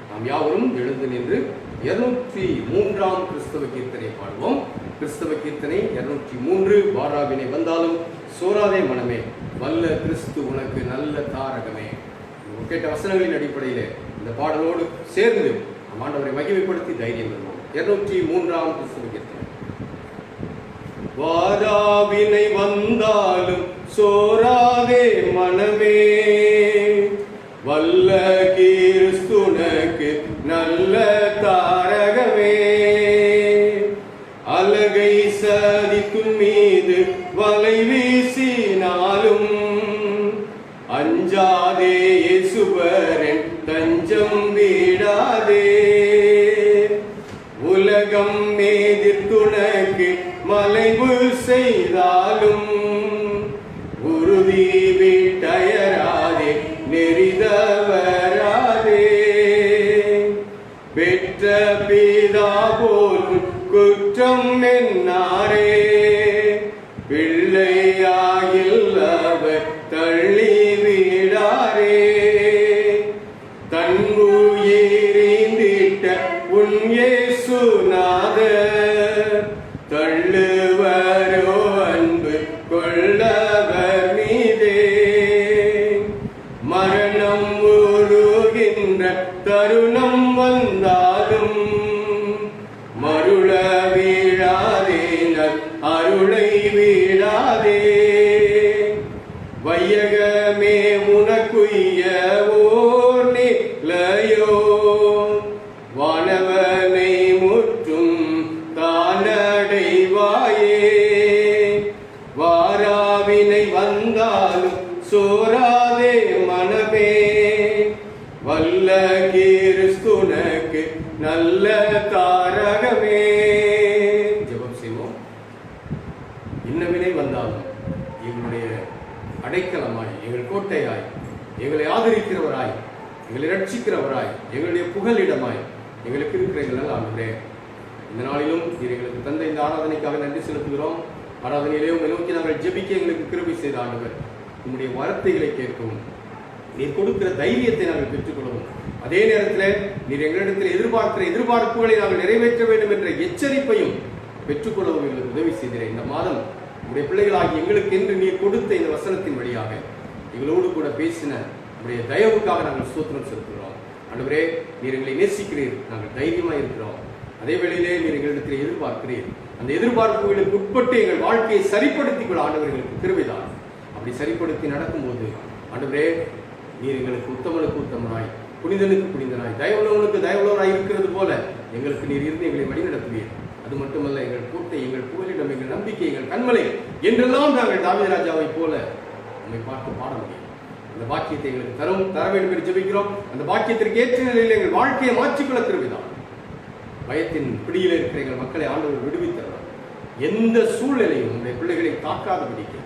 [SPEAKER 1] நாம் யாவரும் எழுந்து நின்று 203ஆம் கிறிஸ்தவ கீர்த்தனை பாடுவோம். கிறிஸ்தவ கீர்த்தனை 203. வாராவினை வந்தாலும் சோராதே மனமே, வல்ல கிறிஸ்து உனக்கு நல்ல தாரகமே. கேட்ட வசனங்களின் அடிப்படையில் இந்த பாடலோடு சேர்ந்து நம் ஆண்டவரை மகிமைப்படுத்தி தைரியம் பெறுவோம். 203ஆம் கிறிஸ்தவ கீர்த்தனை. வாராவினை வந்தாலும் சோராதே மனமே, வல்ல கிறிஸ்துனக்கு நல்ல தாரகமே. அலகை சதிக்கும் மீது வலை வீசினாலும் அஞ்சாதே இயேசுவரன் தஞ்சம் வீடாதே. உலகம் எதிர்த்துனக்கு மலைவு செய்தாலும் உறுதி விட்டயராதே நெறிதவராதே. பெற்ற பிதா போலும் குற்றம் என்னாரே பிள்ளையாகில் அவர் தள்ளி விடாரே. தன் உயிரிந்திட்ட உன் இயேசுநாதர் தள்ளுவரோ அன்பு கொள்ளவர் மீதே. மரணம் உருகின்ற தருணம் வந்தாலும் மருள வீழாதே அருளை வீழாதே. வையகமே உனக்குய்ய ஓர் நிலையோ வானவனை முற்றும் தானடைவாயே. வாராவினை வந்தாலும் சோராதே மனமே வல்ல கிறிஸ்துனக்கு நல்ல தாரகமே. ஜெபம் செய்வோம். இன்னவினை வந்தாலும் எங்களுடைய அடைக்கலமாய், எங்கள் கோட்டையாய், எங்களை ஆதரிக்கிறவராய், எங்களை ரட்சிக்கிறவராய், எங்களுடைய புகலிடமாய் எங்களுக்கு இருக்கிற எங்கள் ஆண்டவரே, இந்த நாளிலும் நீர் எங்களுக்கு தந்த இந்த ஆராதனைக்காக நன்றி செலுத்துகிறோம். ஆராதனையிலே உங்களை நோக்கி நாங்கள் ஜெபிக்க எங்களுக்கு கிருபை செய்த ஆண்டவர், உங்களுடைய வார்த்தைகளை கேட்கவும் நீர் கொடுக்கிற தைரியத்தை நாங்கள் பெற்றுக்கொள்ளவும், அதே நேரத்தில் நீர் எங்களிடத்தில் எதிர்பார்க்கிற எதிர்பார்ப்புகளை நாங்கள் நிறைவேற்ற வேண்டும் என்ற எச்சரிப்பையும் பெற்றுக்கொள்ளவும் எங்களுக்கு உதவி செய்கிறேன். இந்த மாதம் உடைய பிள்ளைகளாகி எங்களுக்கு என்று நீர் கொடுத்த இந்த வசனத்தின் வழியாக எங்களோடு கூட பேசின உடைய தயவுக்காக நாங்கள் ஸ்தோத்திரம் செலுத்துகிறோம். ஆண்டவரே, நீர் எங்களை நேசிக்கிறீர், நாங்கள் தைரியமாக இருக்கிறோம். அதே வேளையிலே நீர் எங்களிடத்தில் எதிர்பார்க்கிறீர். அந்த எதிர்பார்ப்புகளுக்கு உட்பட்டு எங்கள் வாழ்க்கையை சரிப்படுத்திக் கொள்ள ஆண்டவர்களுக்கு கிருபைதான். அப்படி சரிப்படுத்தி நடக்கும்போது ஆண்டவரே, நீர் எங்களுக்கு உத்தமனுக்கு உத்தமனாய், புனிதனுக்கு புனிதனாய், தயவுள்ளவனுக்கு தயவுள்ளவராய் இருக்கிறது போல எங்களுக்கு நீர் இருந்து எங்களை வழிநடத்துவீர். அது மட்டுமல்ல, எங்கள் கூட்டை, எங்கள் புகலிடம், எங்கள் நம்பிக்கை, எங்கள் கண்மலை என்றெல்லாம் நாங்கள் தாவீது ராஜாவை போல உண்மை பார்த்து பாட முடியும். அந்த பாக்கியத்தை எங்களுக்கு தர வேண்டும் என்று ஜெபிக்கிறோம். அந்த பாக்கியத்திற்கு ஏற்ற நிலையில் எங்கள் வாழ்க்கையை மாற்றிக்கொள்ள திருவிதான். பயத்தின் பிடியில் இருக்கிற எங்கள் மக்களை ஆண்டவர் விடுவித்தவர். எந்த சூழ்நிலையும் உங்களுடைய பிள்ளைகளை தாக்காதபடிக்கு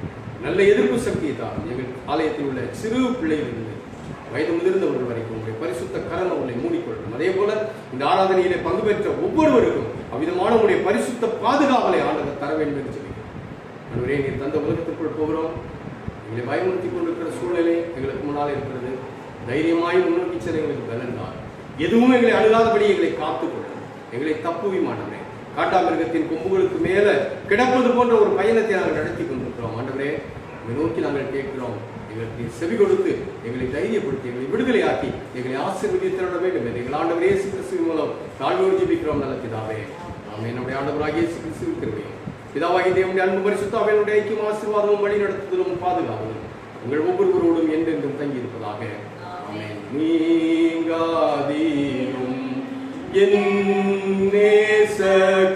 [SPEAKER 1] நல்ல எதிர்ப்பு சக்தியை தான். எங்கள் ஆலயத்தில் உள்ள சிறு பிள்ளையிலிருந்து வயது முதிர்ந்தவர்கள் வரைக்கும் உங்களுடைய பரிசுத்த கரம் அவர்களை மூடிக்கொள்ளும். அதே போல இந்த ஆராதனையிலே பங்கு பெற்ற ஒவ்வொருவருக்கும் அவ்விதமான உங்களுடைய பரிசுத்த பாதுகாவலை ஆண்டவர் தர வேண்டும் என்று சொல்லுங்கள். ஆண்டவரே, நீர் தந்த உலகத்திற்குள் போகிறோம். எங்களை பயமுறுத்தி கொண்டிருக்கிற சூழ்நிலை எங்களுக்கு முன்னால் இருக்கிறது. தைரியமாய் முன்னோக்கி செல்ல எங்களுக்கு பலன்தான். எதுவும் எங்களை அணுகாதபடி எங்களை காத்துக்கொள்ளும். எங்களை தப்புவி மாட்டவரே, காட்டாமிருகத்தின் கொம்புகளுக்கு மேல கிடப்பது போன்ற ஒரு பயணத்தை நாங்கள் நடத்தி கொண்டிருக்கிறோம். ஆண்டவரே, இதை நோக்கி நாங்கள் கேட்கிறோம். எங்களுக்கு செவி கொடுத்து எங்களை தைரியப்படுத்தி எங்களை விடுதலையாக்கி எங்களை ஆசீர்வதித்திட வேண்டும் என்று எங்கள் ஆண்டவர் இயேசு கிறிஸ்துவின் மூலம் தாழ்வோடு ஜெபிக்கிறோம். நல்ல பிதாவே, ஆமென். நம்முடைய ஆண்டவராகிய இயேசு கிறிஸ்துவின் கிருபையும் பிதாவாகிய தேவனுடைய அன்பு பரிசுத்த ஆவியானவருடைய ஐக்கியம் ஆசீர்வாதமும் வழி நடத்துதலும் பாதுகாவலும் உங்கள் ஒவ்வொருவரோடும் என்றென்றும் தங்கி இருப்பதாக. ஆமென். நீங்காதீரும் என் நேச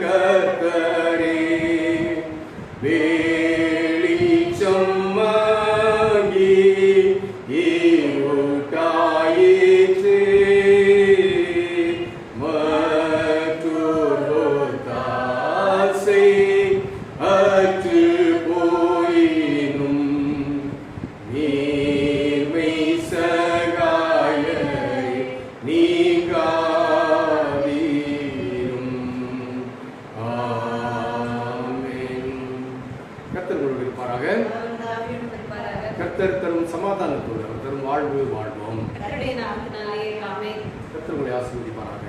[SPEAKER 1] கர்த்தரே, கர்த்தர் தரும் சமாதானத்தோடு அவர் தரும் வாழ்வு வாழ்வோம். கர்த்தர் உங்களை ஆசீர்வதிப்பாராக.